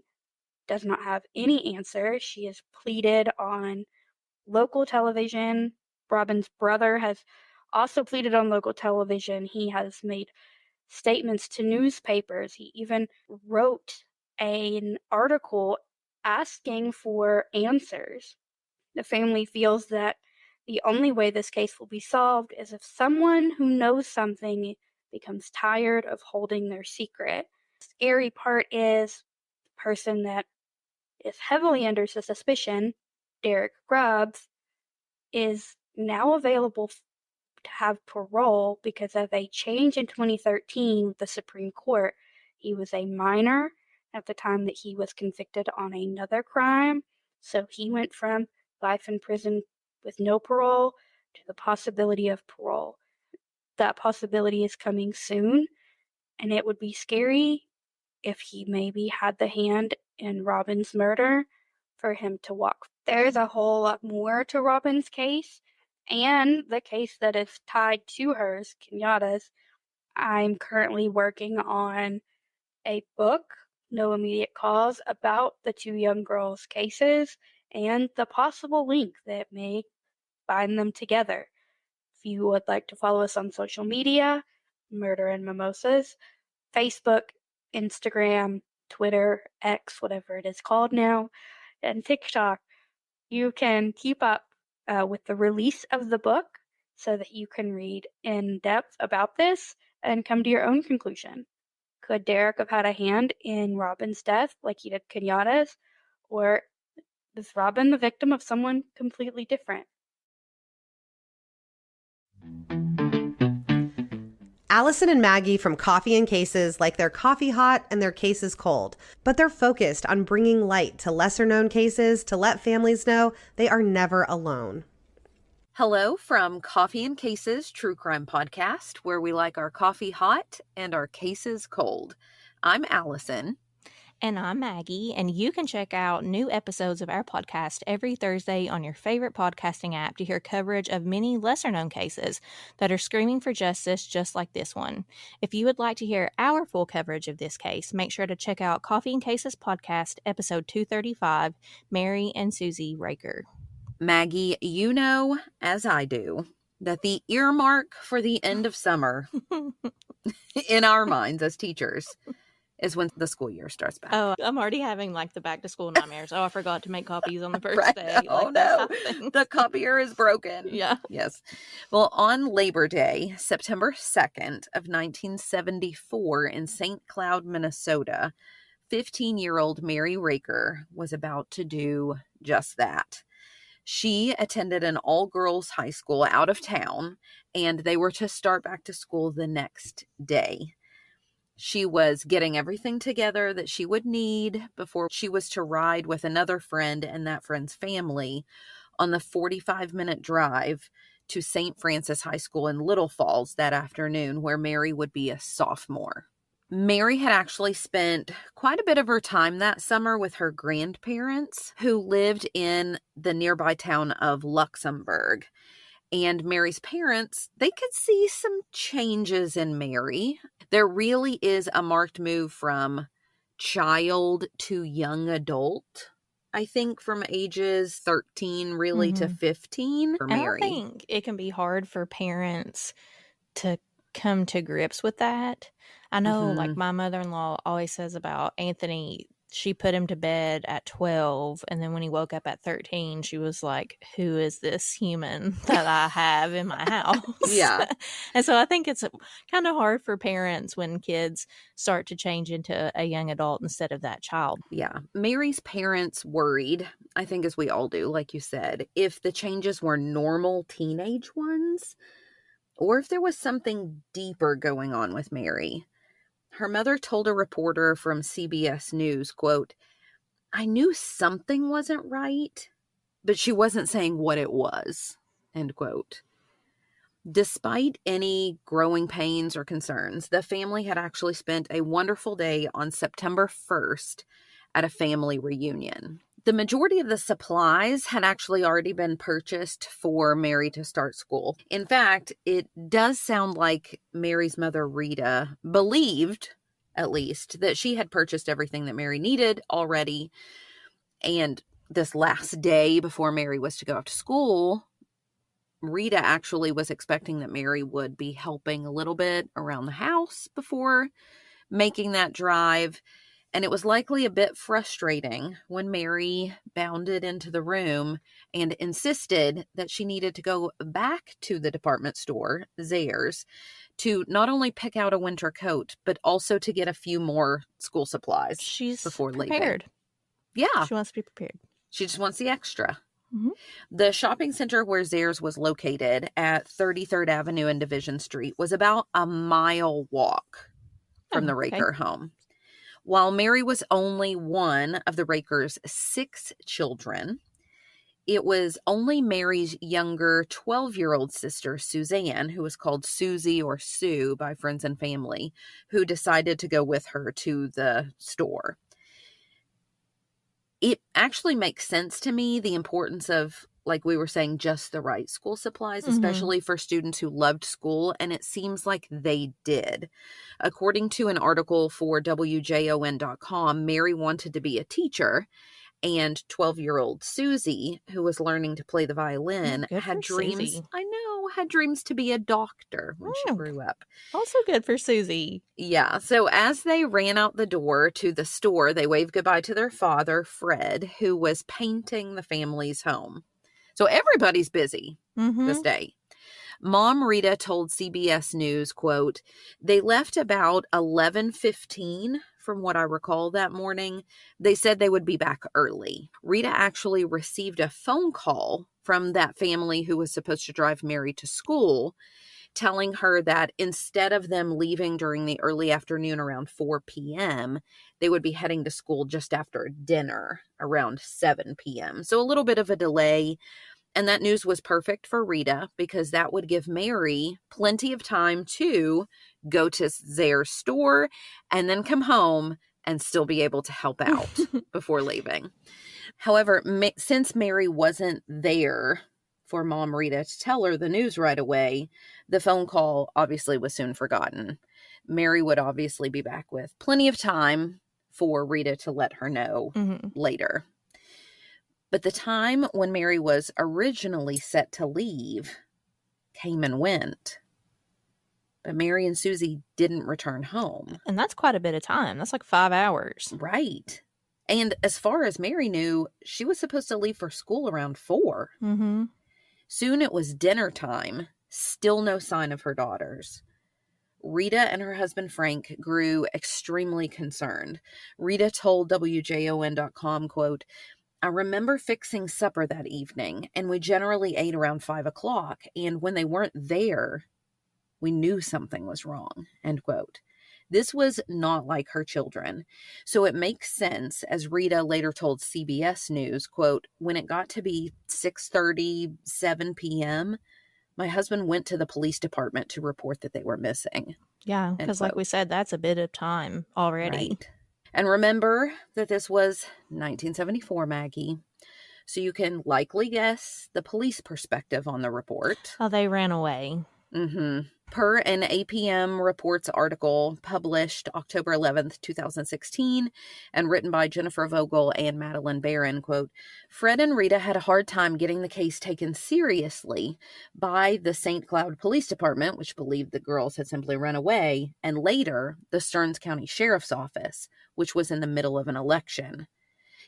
does not have any answer. She has pleaded on local television. Robin's brother has also pleaded on local television. He has made statements to newspapers. He even wrote an article asking for answers. The family feels that the only way this case will be solved is if someone who knows something becomes tired of holding their secret. The scary part is the person that is heavily under suspicion, Derek Grubbs, is now available to have parole because of a change in 2013 with the Supreme Court. He was a minor at the time that he was convicted on another crime, so he went from life in prison with no parole to the possibility of parole. That possibility is coming soon, and it would be scary if he maybe had the hand in Robin's murder for him to walk. There's a whole lot more to Robin's case and the case that is tied to hers, Kenyatta's. I'm currently working on a book, No Immediate Cause, about the two young girls' cases and the possible link that may bind them together. If you would like to follow us on social media, Murder and Mimosas, Facebook, Instagram, Twitter, X, whatever it is called now, and TikTok, you can keep up with the release of the book so that you can read in depth about this, and come to your own conclusion. Could Derek have had a hand in Robin's death like he did Kenyatta's? Or is Robin the victim of someone completely different? Allison and Maggie from Coffee and Cases like their coffee hot and their cases cold, but they're focused on bringing light to lesser-known cases to let families know they are never alone. Hello from Coffee and Cases True Crime Podcast, where we like our coffee hot and our cases cold. I'm Allison. And I'm Maggie, and you can check out new episodes of our podcast every Thursday on your favorite podcasting app to hear coverage of many lesser-known cases that are screaming for justice just like this one. If you would like to hear our full coverage of this case, make sure to check out Coffee and Cases Podcast, episode 235, Mary and Susie Raker. Maggie, you know, as I do, that the earmark for the end of summer in our minds as teachers is when the school year starts back. Oh, I'm already having like the back to school nightmares. Oh, I forgot to make copies on the first Right? day. Oh no, the copier is broken. Yeah. Yes. Well, on Labor Day, September 2nd of 1974 in St. Cloud, Minnesota, 15-year-old Mary Raker was about to do just that. She attended an all-girls high school out of town, and they were to start back to school the next day. She was getting everything together that she would need before she was to ride with another friend and that friend's family on the 45-minute drive to St. Francis High School in Little Falls that afternoon, where Mary would be a sophomore. Mary had actually spent quite a bit of her time that summer with her grandparents, who lived in the nearby town of Luxembourg. And Mary's parents, they could see some changes in Mary. There really is a marked move from child to young adult, I think, from ages 13 really to 15 for Mary. I think it can be hard for parents to come to grips with that. I know, like, my mother-in-law always says about Anthony, she put him to bed at 12, and then when he woke up at 13, she was like, who is this human that I have in my house? Yeah. And so I think it's kind of hard for parents when kids start to change into a young adult instead of that child. Yeah. Mary's parents worried, I think as we all do, like you said, if the changes were normal teenage ones or if there was something deeper going on with Mary. Her mother told a reporter from CBS News, quote, "I knew something wasn't right, but she wasn't saying what it was," end quote. Despite any growing pains or concerns, the family had actually spent a wonderful day on September 1st at a family reunion. The majority of the supplies had actually already been purchased for Mary to start school. In fact, it does sound like Mary's mother, Rita, believed, at least, that she had purchased everything that Mary needed already. And this last day before Mary was to go off to school, Rita actually was expecting that Mary would be helping a little bit around the house before making that drive. And it was likely a bit frustrating when Mary bounded into the room and insisted that she needed to go back to the department store, Zayre's, to not only pick out a winter coat, but also to get a few more school supplies. She's before prepared. Leaving. Yeah. She wants to be prepared. She just wants the extra. Mm-hmm. The shopping center where Zayre's was located at 33rd Avenue and Division Street was about a mile walk from the Raker home. While Mary was only one of the Rakers' 6 children, it was only Mary's younger 12-year-old sister, Suzanne, who was called Susie or Sue by friends and family, who decided to go with her to the store. It actually makes sense to me, the importance of, like we were saying, just the right school supplies, especially for students who loved school, and it seems like they did. According to an article for WJON.com, Mary wanted to be a teacher, and 12-year-old Susie, who was learning to play the violin, had dreams. Susie. I know, had dreams to be a doctor when she grew up. Also good for Susie. Yeah. So as they ran out the door to the store, they waved goodbye to their father, Fred, who was painting the family's home. So everybody's busy this day. Mom Rita told CBS News, quote, "They left about 11:15 from what I recall that morning. They said they would be back early." Rita actually received a phone call from that family who was supposed to drive Mary to school, telling her that instead of them leaving during the early afternoon around 4 p.m., they would be heading to school just after dinner around 7 p.m. So a little bit of a delay. And that news was perfect for Rita because that would give Mary plenty of time to go to Zare's store and then come home and still be able to help out before leaving. However, since Mary wasn't there for Mom Rita to tell her the news right away, the phone call obviously was soon forgotten. Mary would obviously be back with plenty of time for Rita to let her know later. But the time when Mary was originally set to leave came and went. But Mary and Susie didn't return home. And that's quite a bit of time. That's like 5 hours. Right. And as far as Mary knew, she was supposed to leave for school around 4. Mm-hmm. Soon it was dinner time. Still no sign of her daughters. Rita and her husband Frank grew extremely concerned. Rita told WJON.com, quote, "I remember fixing supper that evening, and we generally ate around 5 o'clock, and when they weren't there, we knew something was wrong," end quote. This was not like her children. So it makes sense, as Rita later told CBS News, quote, "When it got to be 6:30, 7 p.m., my husband went to the police department to report that they were missing." Yeah, because like we said, that's a bit of time already. Right. And remember that this was 1974, Maggie. So you can likely guess the police perspective on the report. Oh, they ran away. Mm-hmm. Per an APM Reports article published October 11th, 2016, and written by Jennifer Vogel and Madeline Barron, quote, "Fred and Rita had a hard time getting the case taken seriously by the St. Cloud Police Department, which believed the girls had simply run away, and later the Stearns County Sheriff's Office, which was in the middle of an election.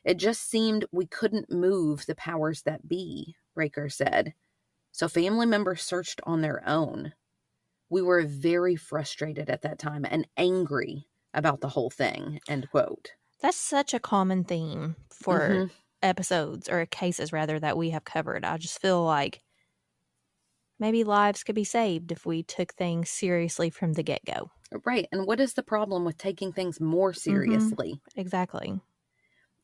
It just seemed we couldn't move the powers that be," Raker said. "So family members searched on their own. We were very frustrated at that time and angry about the whole thing," end quote. That's such a common theme for episodes or cases, rather, that we have covered. I just feel like maybe lives could be saved if we took things seriously from the get-go. Right. And what is the problem with taking things more seriously? Exactly.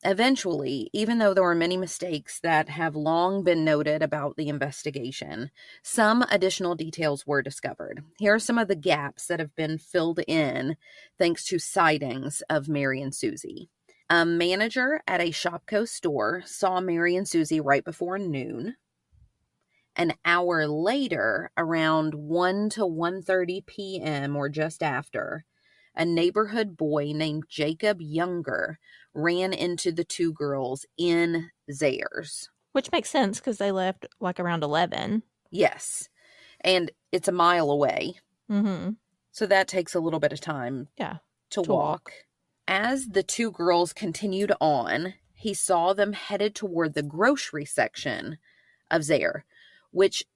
Eventually, even though there were many mistakes that have long been noted about the investigation, some additional details were discovered. Here are some of the gaps that have been filled in thanks to sightings of Mary and Susie. A manager at a Shopko store saw Mary and Susie right before noon. An hour later, around 1 to 1:30 p.m. or just after, a neighborhood boy named Jacob Younger ran into the two girls in Zare's. Which makes sense because they left like around 11. Yes. And it's a mile away. Mm-hmm. So that takes a little bit of time to walk. As the two girls continued on, he saw them headed toward the grocery section of Zare, which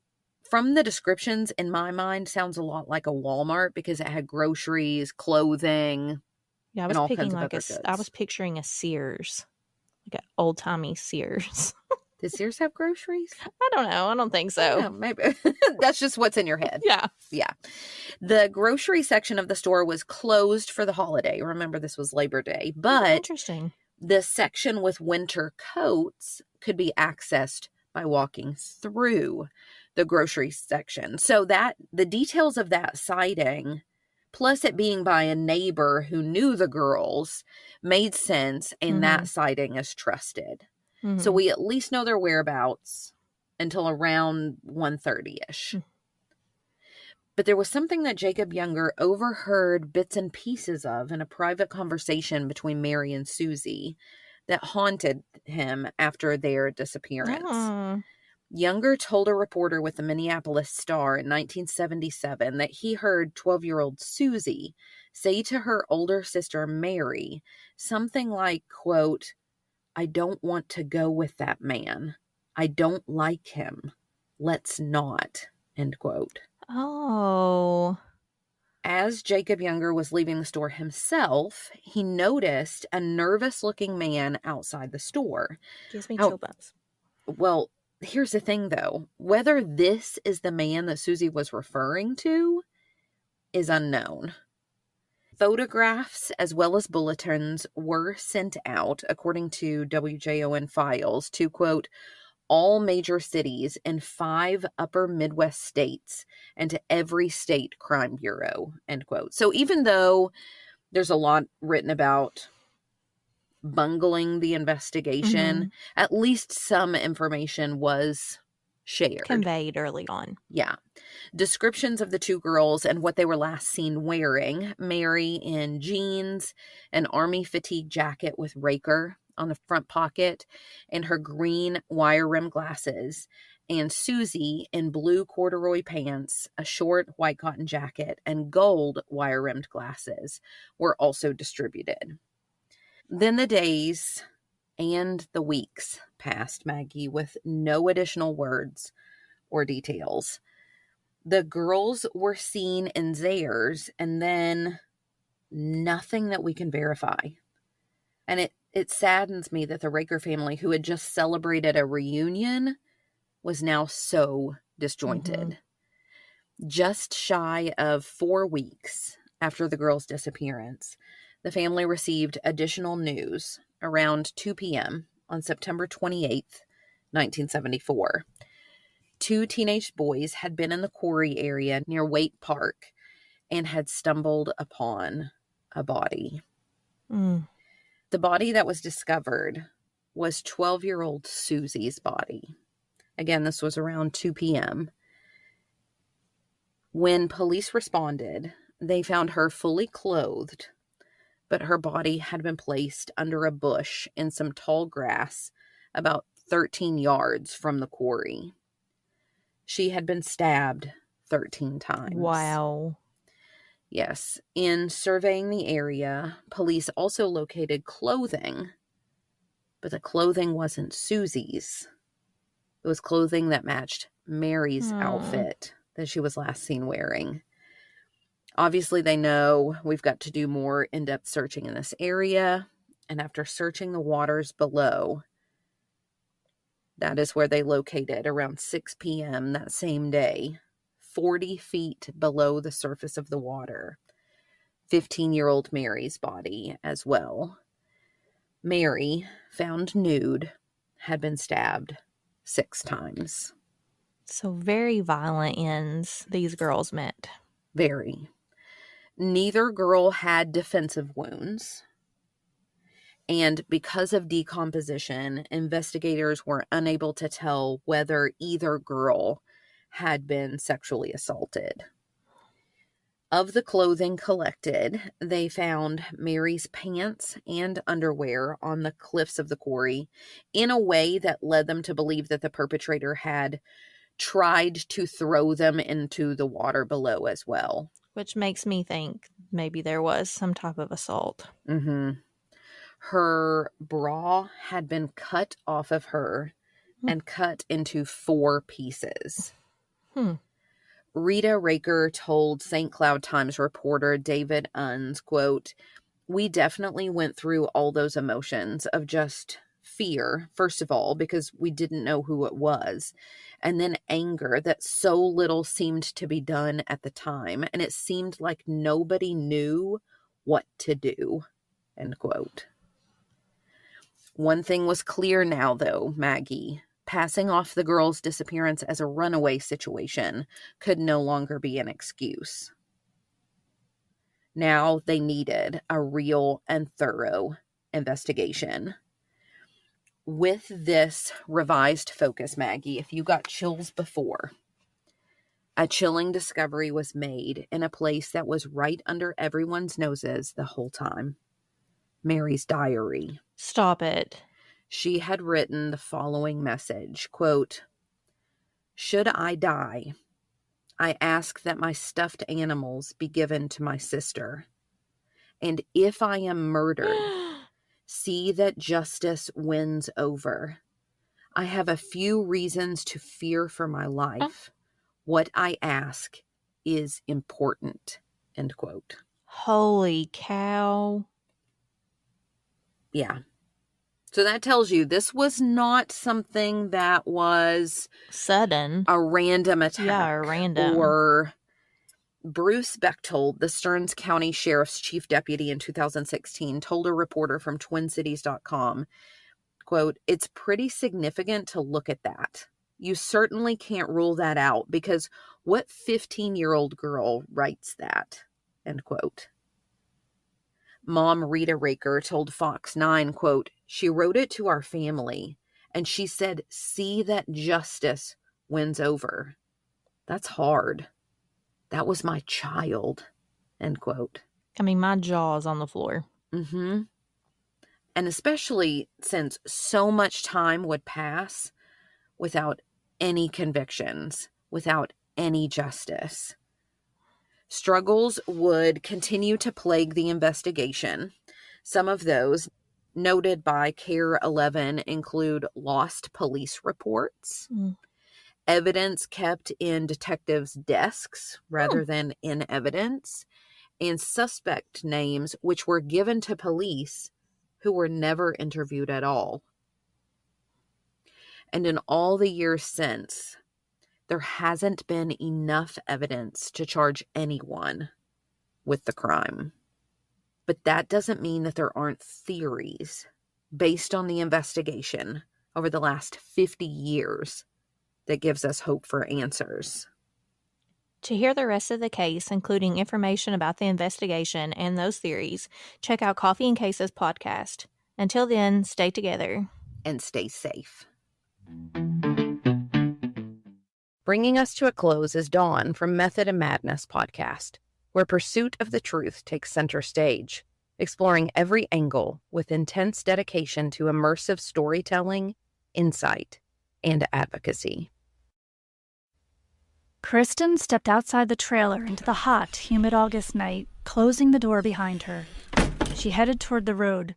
from the descriptions in my mind sounds a lot like a Walmart because it had groceries, clothing, yeah, and all kinds of other goods. I was picturing a Sears, like an old-timey Sears. Does Sears have groceries? I don't know. I don't think so. I don't know, maybe. That's just what's in your head. Yeah. Yeah. The grocery section of the store was closed for the holiday. Remember, this was Labor Day. But interesting. The section with winter coats could be accessed by walking through the grocery section. So that the details of that sighting, plus it being by a neighbor who knew the girls, made sense, and that sighting is trusted. So we at least know their whereabouts until around 1:30-ish. But there was something that Jacob Younger overheard bits and pieces of in a private conversation between Mary and Susie that haunted him after their disappearance. Younger told a reporter with the Minneapolis Star in 1977 that he heard 12-year-old Susie say to her older sister Mary something like, quote, "I don't want to go with that man. I don't like him. Let's not," end quote. Oh. As Jacob Younger was leaving the store himself, he noticed a nervous-looking man outside the store. Gives me chill bumps. Well, here's the thing, though. Whether this is the man that Susie was referring to is unknown. Photographs as well as bulletins were sent out, according to WJON files, to, quote, all major cities in 5 upper Midwest states and to every state crime bureau, end quote. So even though there's a lot written about bungling the investigation, at least some information was shared. Conveyed early on. Yeah. Descriptions of the 2 girls and what they were last seen wearing: Mary in jeans, an army fatigue jacket with raker on the front pocket, and her green wire-rimmed glasses, and Susie in blue corduroy pants, a short white cotton jacket, and gold wire-rimmed glasses were also distributed. Then the days and the weeks passed, Maggie, with no additional words or details. The girls were seen in Zayre's, and then nothing that we can verify. And it saddens me that the Raker family, who had just celebrated a reunion, was now so disjointed. Just shy of 4 weeks after the girls' disappearance, the family received additional news around 2 p.m. on September 28th, 1974. 2 teenage boys had been in the quarry area near Waite Park and had stumbled upon a body. The body that was discovered was 12-year-old Susie's body. Again, this was around 2 p.m. When police responded, they found her fully clothed, but her body had been placed under a bush in some tall grass about 13 yards from the quarry. She had been stabbed 13 times. Wow. Yes. In surveying the area, police also located clothing, but the clothing wasn't Susie's. It was clothing that matched Mary's outfit that she was last seen wearing. Obviously, they know we've got to do more in-depth searching in this area, and after searching the waters below, that is where they located around 6 p.m. that same day, 40 feet below the surface of the water, 15-year-old Mary's body as well. Mary, found nude, had been stabbed 6 times. So very violent ends these girls met. Very. Neither girl had defensive wounds. And because of decomposition, investigators were unable to tell whether either girl had been sexually assaulted. Of the clothing collected, they found Mary's pants and underwear on the cliffs of the quarry in a way that led them to believe that the perpetrator had tried to throw them into the water below as well. Which makes me think maybe there was some type of assault. Her bra had been cut off of her and cut into 4 pieces. Rita Raker told St. Cloud Times reporter David Unz, quote, "We definitely went through all those emotions of just fear, first of all, because we didn't know who it was, and then anger that so little seemed to be done at the time, and it seemed like nobody knew what to do," end quote. One thing was clear now, though, Maggie. Passing off the girl's disappearance as a runaway situation could no longer be an excuse. Now they needed a real and thorough investigation. With this revised focus, Maggie, if you got chills before, a chilling discovery was made in a place that was right under everyone's noses the whole time. Mary's diary. Stop it. She had written the following message, quote, "Should I die, I ask that my stuffed animals be given to my sister. And if I am murdered, see that justice wins over. I have a few reasons to fear for my life. What I ask is important, end quote. Holy cow. Yeah. So that tells you this was not something that was sudden, a random attack. Yeah, a random. Or Bruce Bechtold, the Stearns County Sheriff's Chief Deputy in 2016, told a reporter from TwinCities.com, quote, "It's pretty significant to look at that. You certainly can't rule that out because what 15-year-old girl writes that?" End quote. Mom Rita Raker told Fox 9, quote, "She wrote it to our family, and she said, 'See that justice wins over.' That's hard. That was my child," end quote. I mean, my jaw is on the floor. Mm-hmm. And especially since so much time would pass without any convictions, without any justice. Struggles would continue to plague the investigation. Some of those noted by CARE 11 include lost police reports, evidence kept in detectives' desks rather than in evidence, and suspect names which were given to police who were never interviewed at all. And in all the years since, there hasn't been enough evidence to charge anyone with the crime. But that doesn't mean that there aren't theories based on the investigation over the last 50 years that gives us hope for answers. To hear the rest of the case, including information about the investigation and those theories, check out Coffee and Cases podcast. Until then, stay together. And stay safe. Bringing us to a close is Dawn from Method and Madness podcast, where pursuit of the truth takes center stage, exploring every angle with intense dedication to immersive storytelling, insight, and advocacy. Kristen stepped outside the trailer into the hot, humid August night, closing the door behind her. She headed toward the road.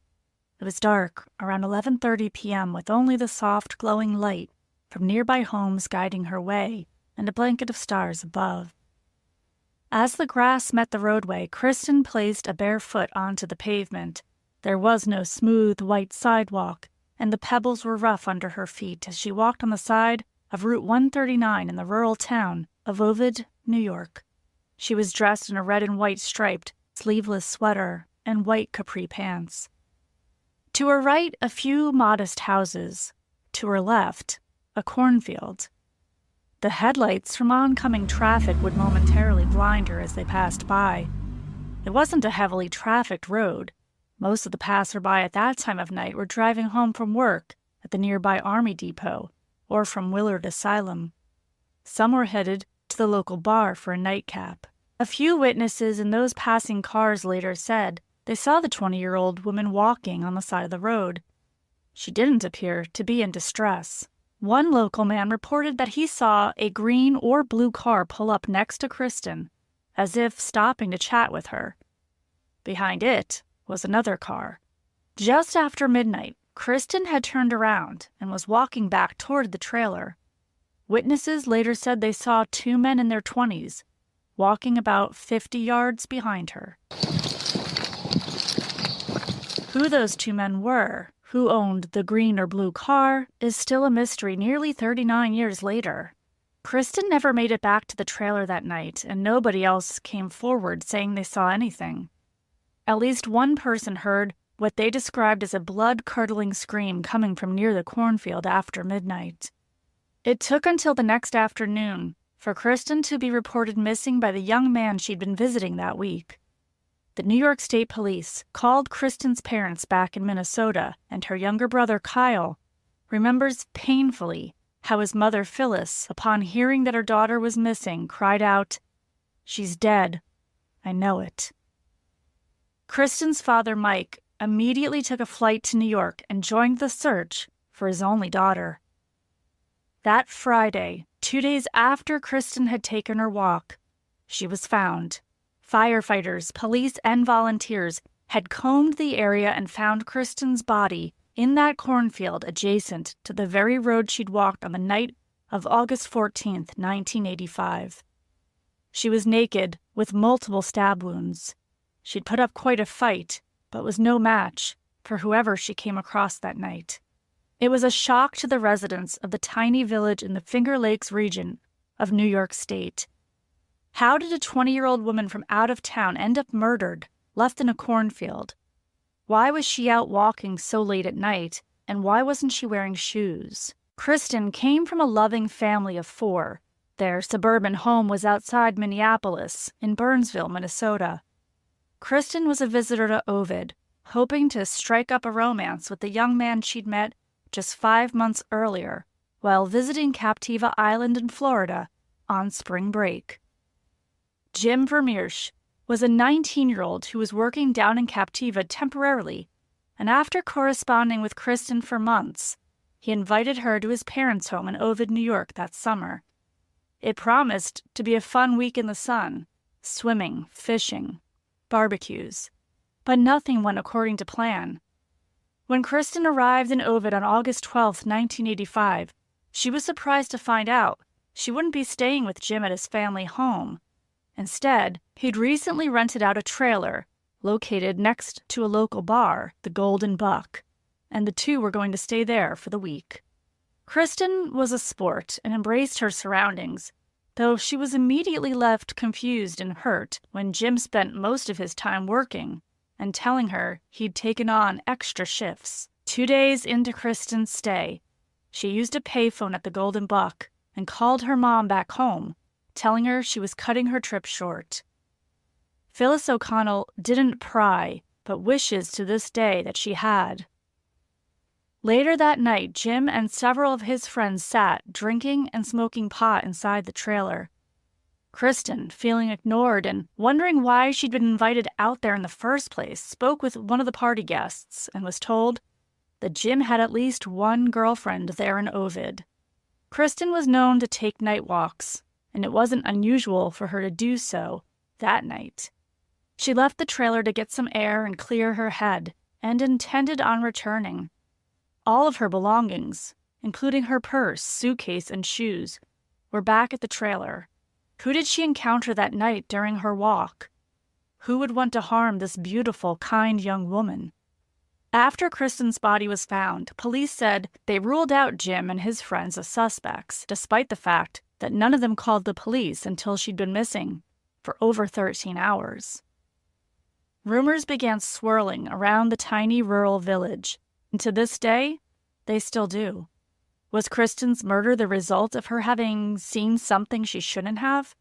It was dark, around 11:30 p.m., with only the soft, glowing light from nearby homes guiding her way and a blanket of stars above. As the grass met the roadway, Kristen placed a bare foot onto the pavement. There was no smooth, white sidewalk, and the pebbles were rough under her feet as she walked on the side of Route 139 in the rural town of Ovid, New York. She was dressed in a red and white striped, sleeveless sweater and white capri pants. To her right, a few modest houses. To her left, a cornfield. The headlights from oncoming traffic would momentarily blind her as they passed by. It wasn't a heavily trafficked road. Most of the passerby at that time of night were driving home from work at the nearby Army Depot or from Willard Asylum. Some were headed to the local bar for a nightcap. A few witnesses and those passing cars later said they saw the 20-year-old woman walking on the side of the road. She didn't appear to be in distress. One local man reported that he saw a green or blue car pull up next to Kristen, as if stopping to chat with her. Behind it was another car. Just after midnight, Kristen had turned around and was walking back toward the trailer. Witnesses later said they saw two men in their 20s, walking about 50 yards behind her. Who those two men were, who owned the green or blue car, is still a mystery nearly 39 years later. Kristen never made it back to the trailer that night, and nobody else came forward saying they saw anything. At least one person heard what they described as a blood-curdling scream coming from near the cornfield after midnight. It took until the next afternoon for Kristen to be reported missing by the young man she'd been visiting that week. The New York State Police called Kristen's parents back in Minnesota, and her younger brother, Kyle, remembers painfully how his mother, Phyllis, upon hearing that her daughter was missing, cried out, "She's dead. I know it." Kristen's father, Mike, immediately took a flight to New York and joined the search for his only daughter. That Friday, 2 days after Kristen had taken her walk, she was found. Firefighters, police, and volunteers had combed the area and found Kristen's body in that cornfield adjacent to the very road she'd walked on the night of August 14th, 1985. She was naked with multiple stab wounds. She'd put up quite a fight, but was no match for whoever she came across that night. It was a shock to the residents of the tiny village in the Finger Lakes region of New York State. How did a 20-year-old woman from out of town end up murdered, left in a cornfield? Why was she out walking so late at night, and why wasn't she wearing shoes? Kristen came from a loving family of 4. Their suburban home was outside Minneapolis, in Burnsville, Minnesota. Kristen was a visitor to Ovid, hoping to strike up a romance with the young man she'd met just 5 months earlier while visiting Captiva Island in Florida on spring break. Jim Vermeersch was a 19-year-old who was working down in Captiva temporarily, and after corresponding with Kristen for months, he invited her to his parents' home in Ovid, New York that summer. It promised to be a fun week in the sun, swimming, fishing, barbecues, but nothing went according to plan. When Kristen arrived in Ovid on August 12, 1985, she was surprised to find out she wouldn't be staying with Jim at his family home. Instead, he'd recently rented out a trailer located next to a local bar, the Golden Buck, and the two were going to stay there for the week. Kristen was a sport and embraced her surroundings, though she was immediately left confused and hurt when Jim spent most of his time working and telling her he'd taken on extra shifts. 2 days into Kristen's stay, she used a payphone at the Golden Buck and called her mom back home, telling her she was cutting her trip short. Phyllis O'Connell didn't pry, but wishes to this day that she had. Later that night, Jim and several of his friends sat, drinking and smoking pot inside the trailer. Kristen, feeling ignored and wondering why she'd been invited out there in the first place, spoke with one of the party guests and was told that Jim had at least one girlfriend there in Ovid. Kristen was known to take night walks, and it wasn't unusual for her to do so that night. She left the trailer to get some air and clear her head, and intended on returning. All of her belongings, including her purse, suitcase, and shoes, were back at the trailer. Who did she encounter that night during her walk? Who would want to harm this beautiful, kind young woman? After Kristen's body was found, police said they ruled out Jim and his friends as suspects, despite the fact that none of them called the police until she'd been missing for over 13 hours. Rumors began swirling around the tiny rural village, and to this day, they still do. Was Kristen's murder the result of her having seen something she shouldn't have?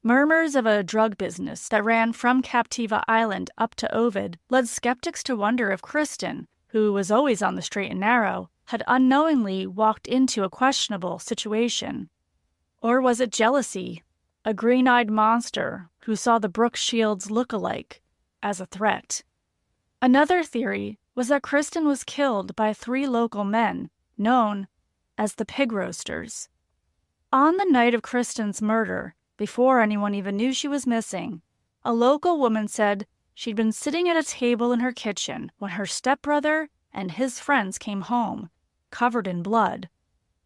Murmurs of a drug business that ran from Captiva Island up to Ovid led skeptics to wonder if Kristen, who was always on the straight and narrow, had unknowingly walked into a questionable situation. Or was it jealousy, a green-eyed monster who saw the Brooke Shields look-alike as a threat? Another theory was that Kristen was killed by 3 local men, known as the Pig Roasters. On the night of Kristen's murder, before anyone even knew she was missing, a local woman said she'd been sitting at a table in her kitchen when her stepbrother and his friends came home, covered in blood,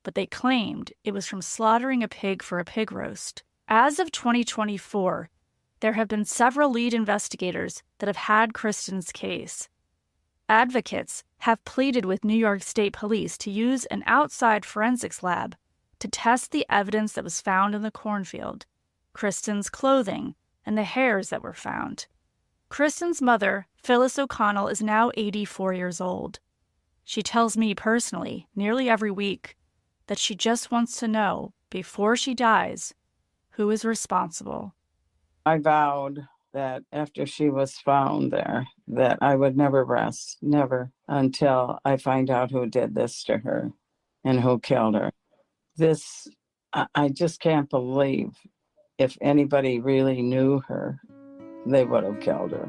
but they claimed it was from slaughtering a pig for a pig roast. As of 2024, there have been several lead investigators that have had Kristen's case. Advocates have pleaded with New York State Police to use an outside forensics lab to test the evidence that was found in the cornfield, Kristen's clothing, and the hairs that were found. Kristen's mother, Phyllis O'Connell, is now 84 years old. She tells me personally, nearly every week, that she just wants to know, before she dies, who is responsible. I vowed that after she was found there, that I would never rest, never, until I find out who did this to her and who killed her. This, I just can't believe if anybody really knew her, they would have killed her.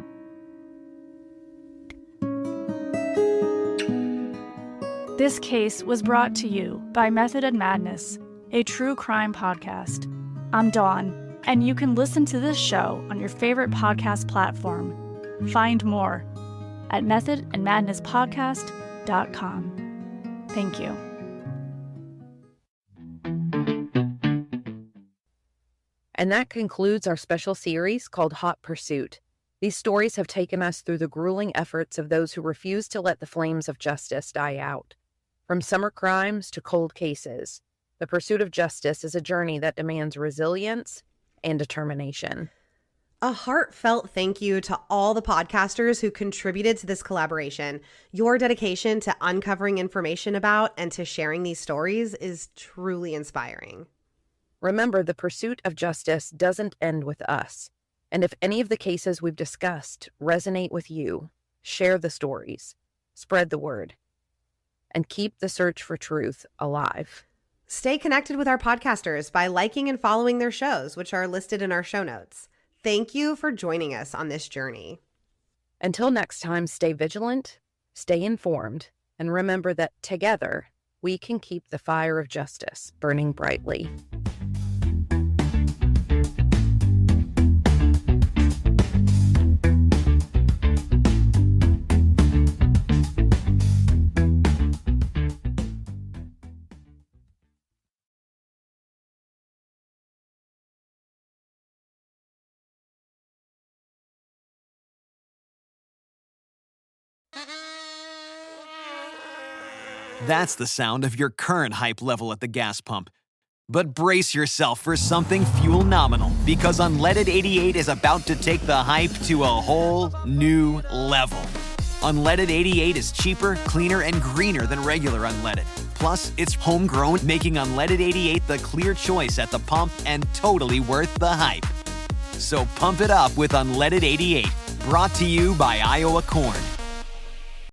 This case was brought to you by Method and Madness, a true crime podcast. I'm Dawn, and you can listen to this show on your favorite podcast platform. Find more at methodandmadnesspodcast.com. Thank you. And that concludes our special series called Hot Pursuit. These stories have taken us through the grueling efforts of those who refuse to let the flames of justice die out. From summer crimes to cold cases, the pursuit of justice is a journey that demands resilience and determination. A heartfelt thank you to all the podcasters who contributed to this collaboration. Your dedication to uncovering information about and to sharing these stories is truly inspiring. Remember, the pursuit of justice doesn't end with us. And if any of the cases we've discussed resonate with you, share the stories, spread the word, and keep the search for truth alive. Stay connected with our podcasters by liking and following their shows, which are listed in our show notes. Thank you for joining us on this journey. Until next time, stay vigilant, stay informed, and remember that together we can keep the fire of justice burning brightly. That's the sound of your current hype level at the gas pump. But brace yourself for something fuel nominal, because Unleaded 88 is about to take the hype to a whole new level. Unleaded 88 is cheaper, cleaner, and greener than regular unleaded. Plus, it's homegrown, making Unleaded 88 the clear choice at the pump and totally worth the hype. So pump it up with Unleaded 88, brought to you by Iowa Corn.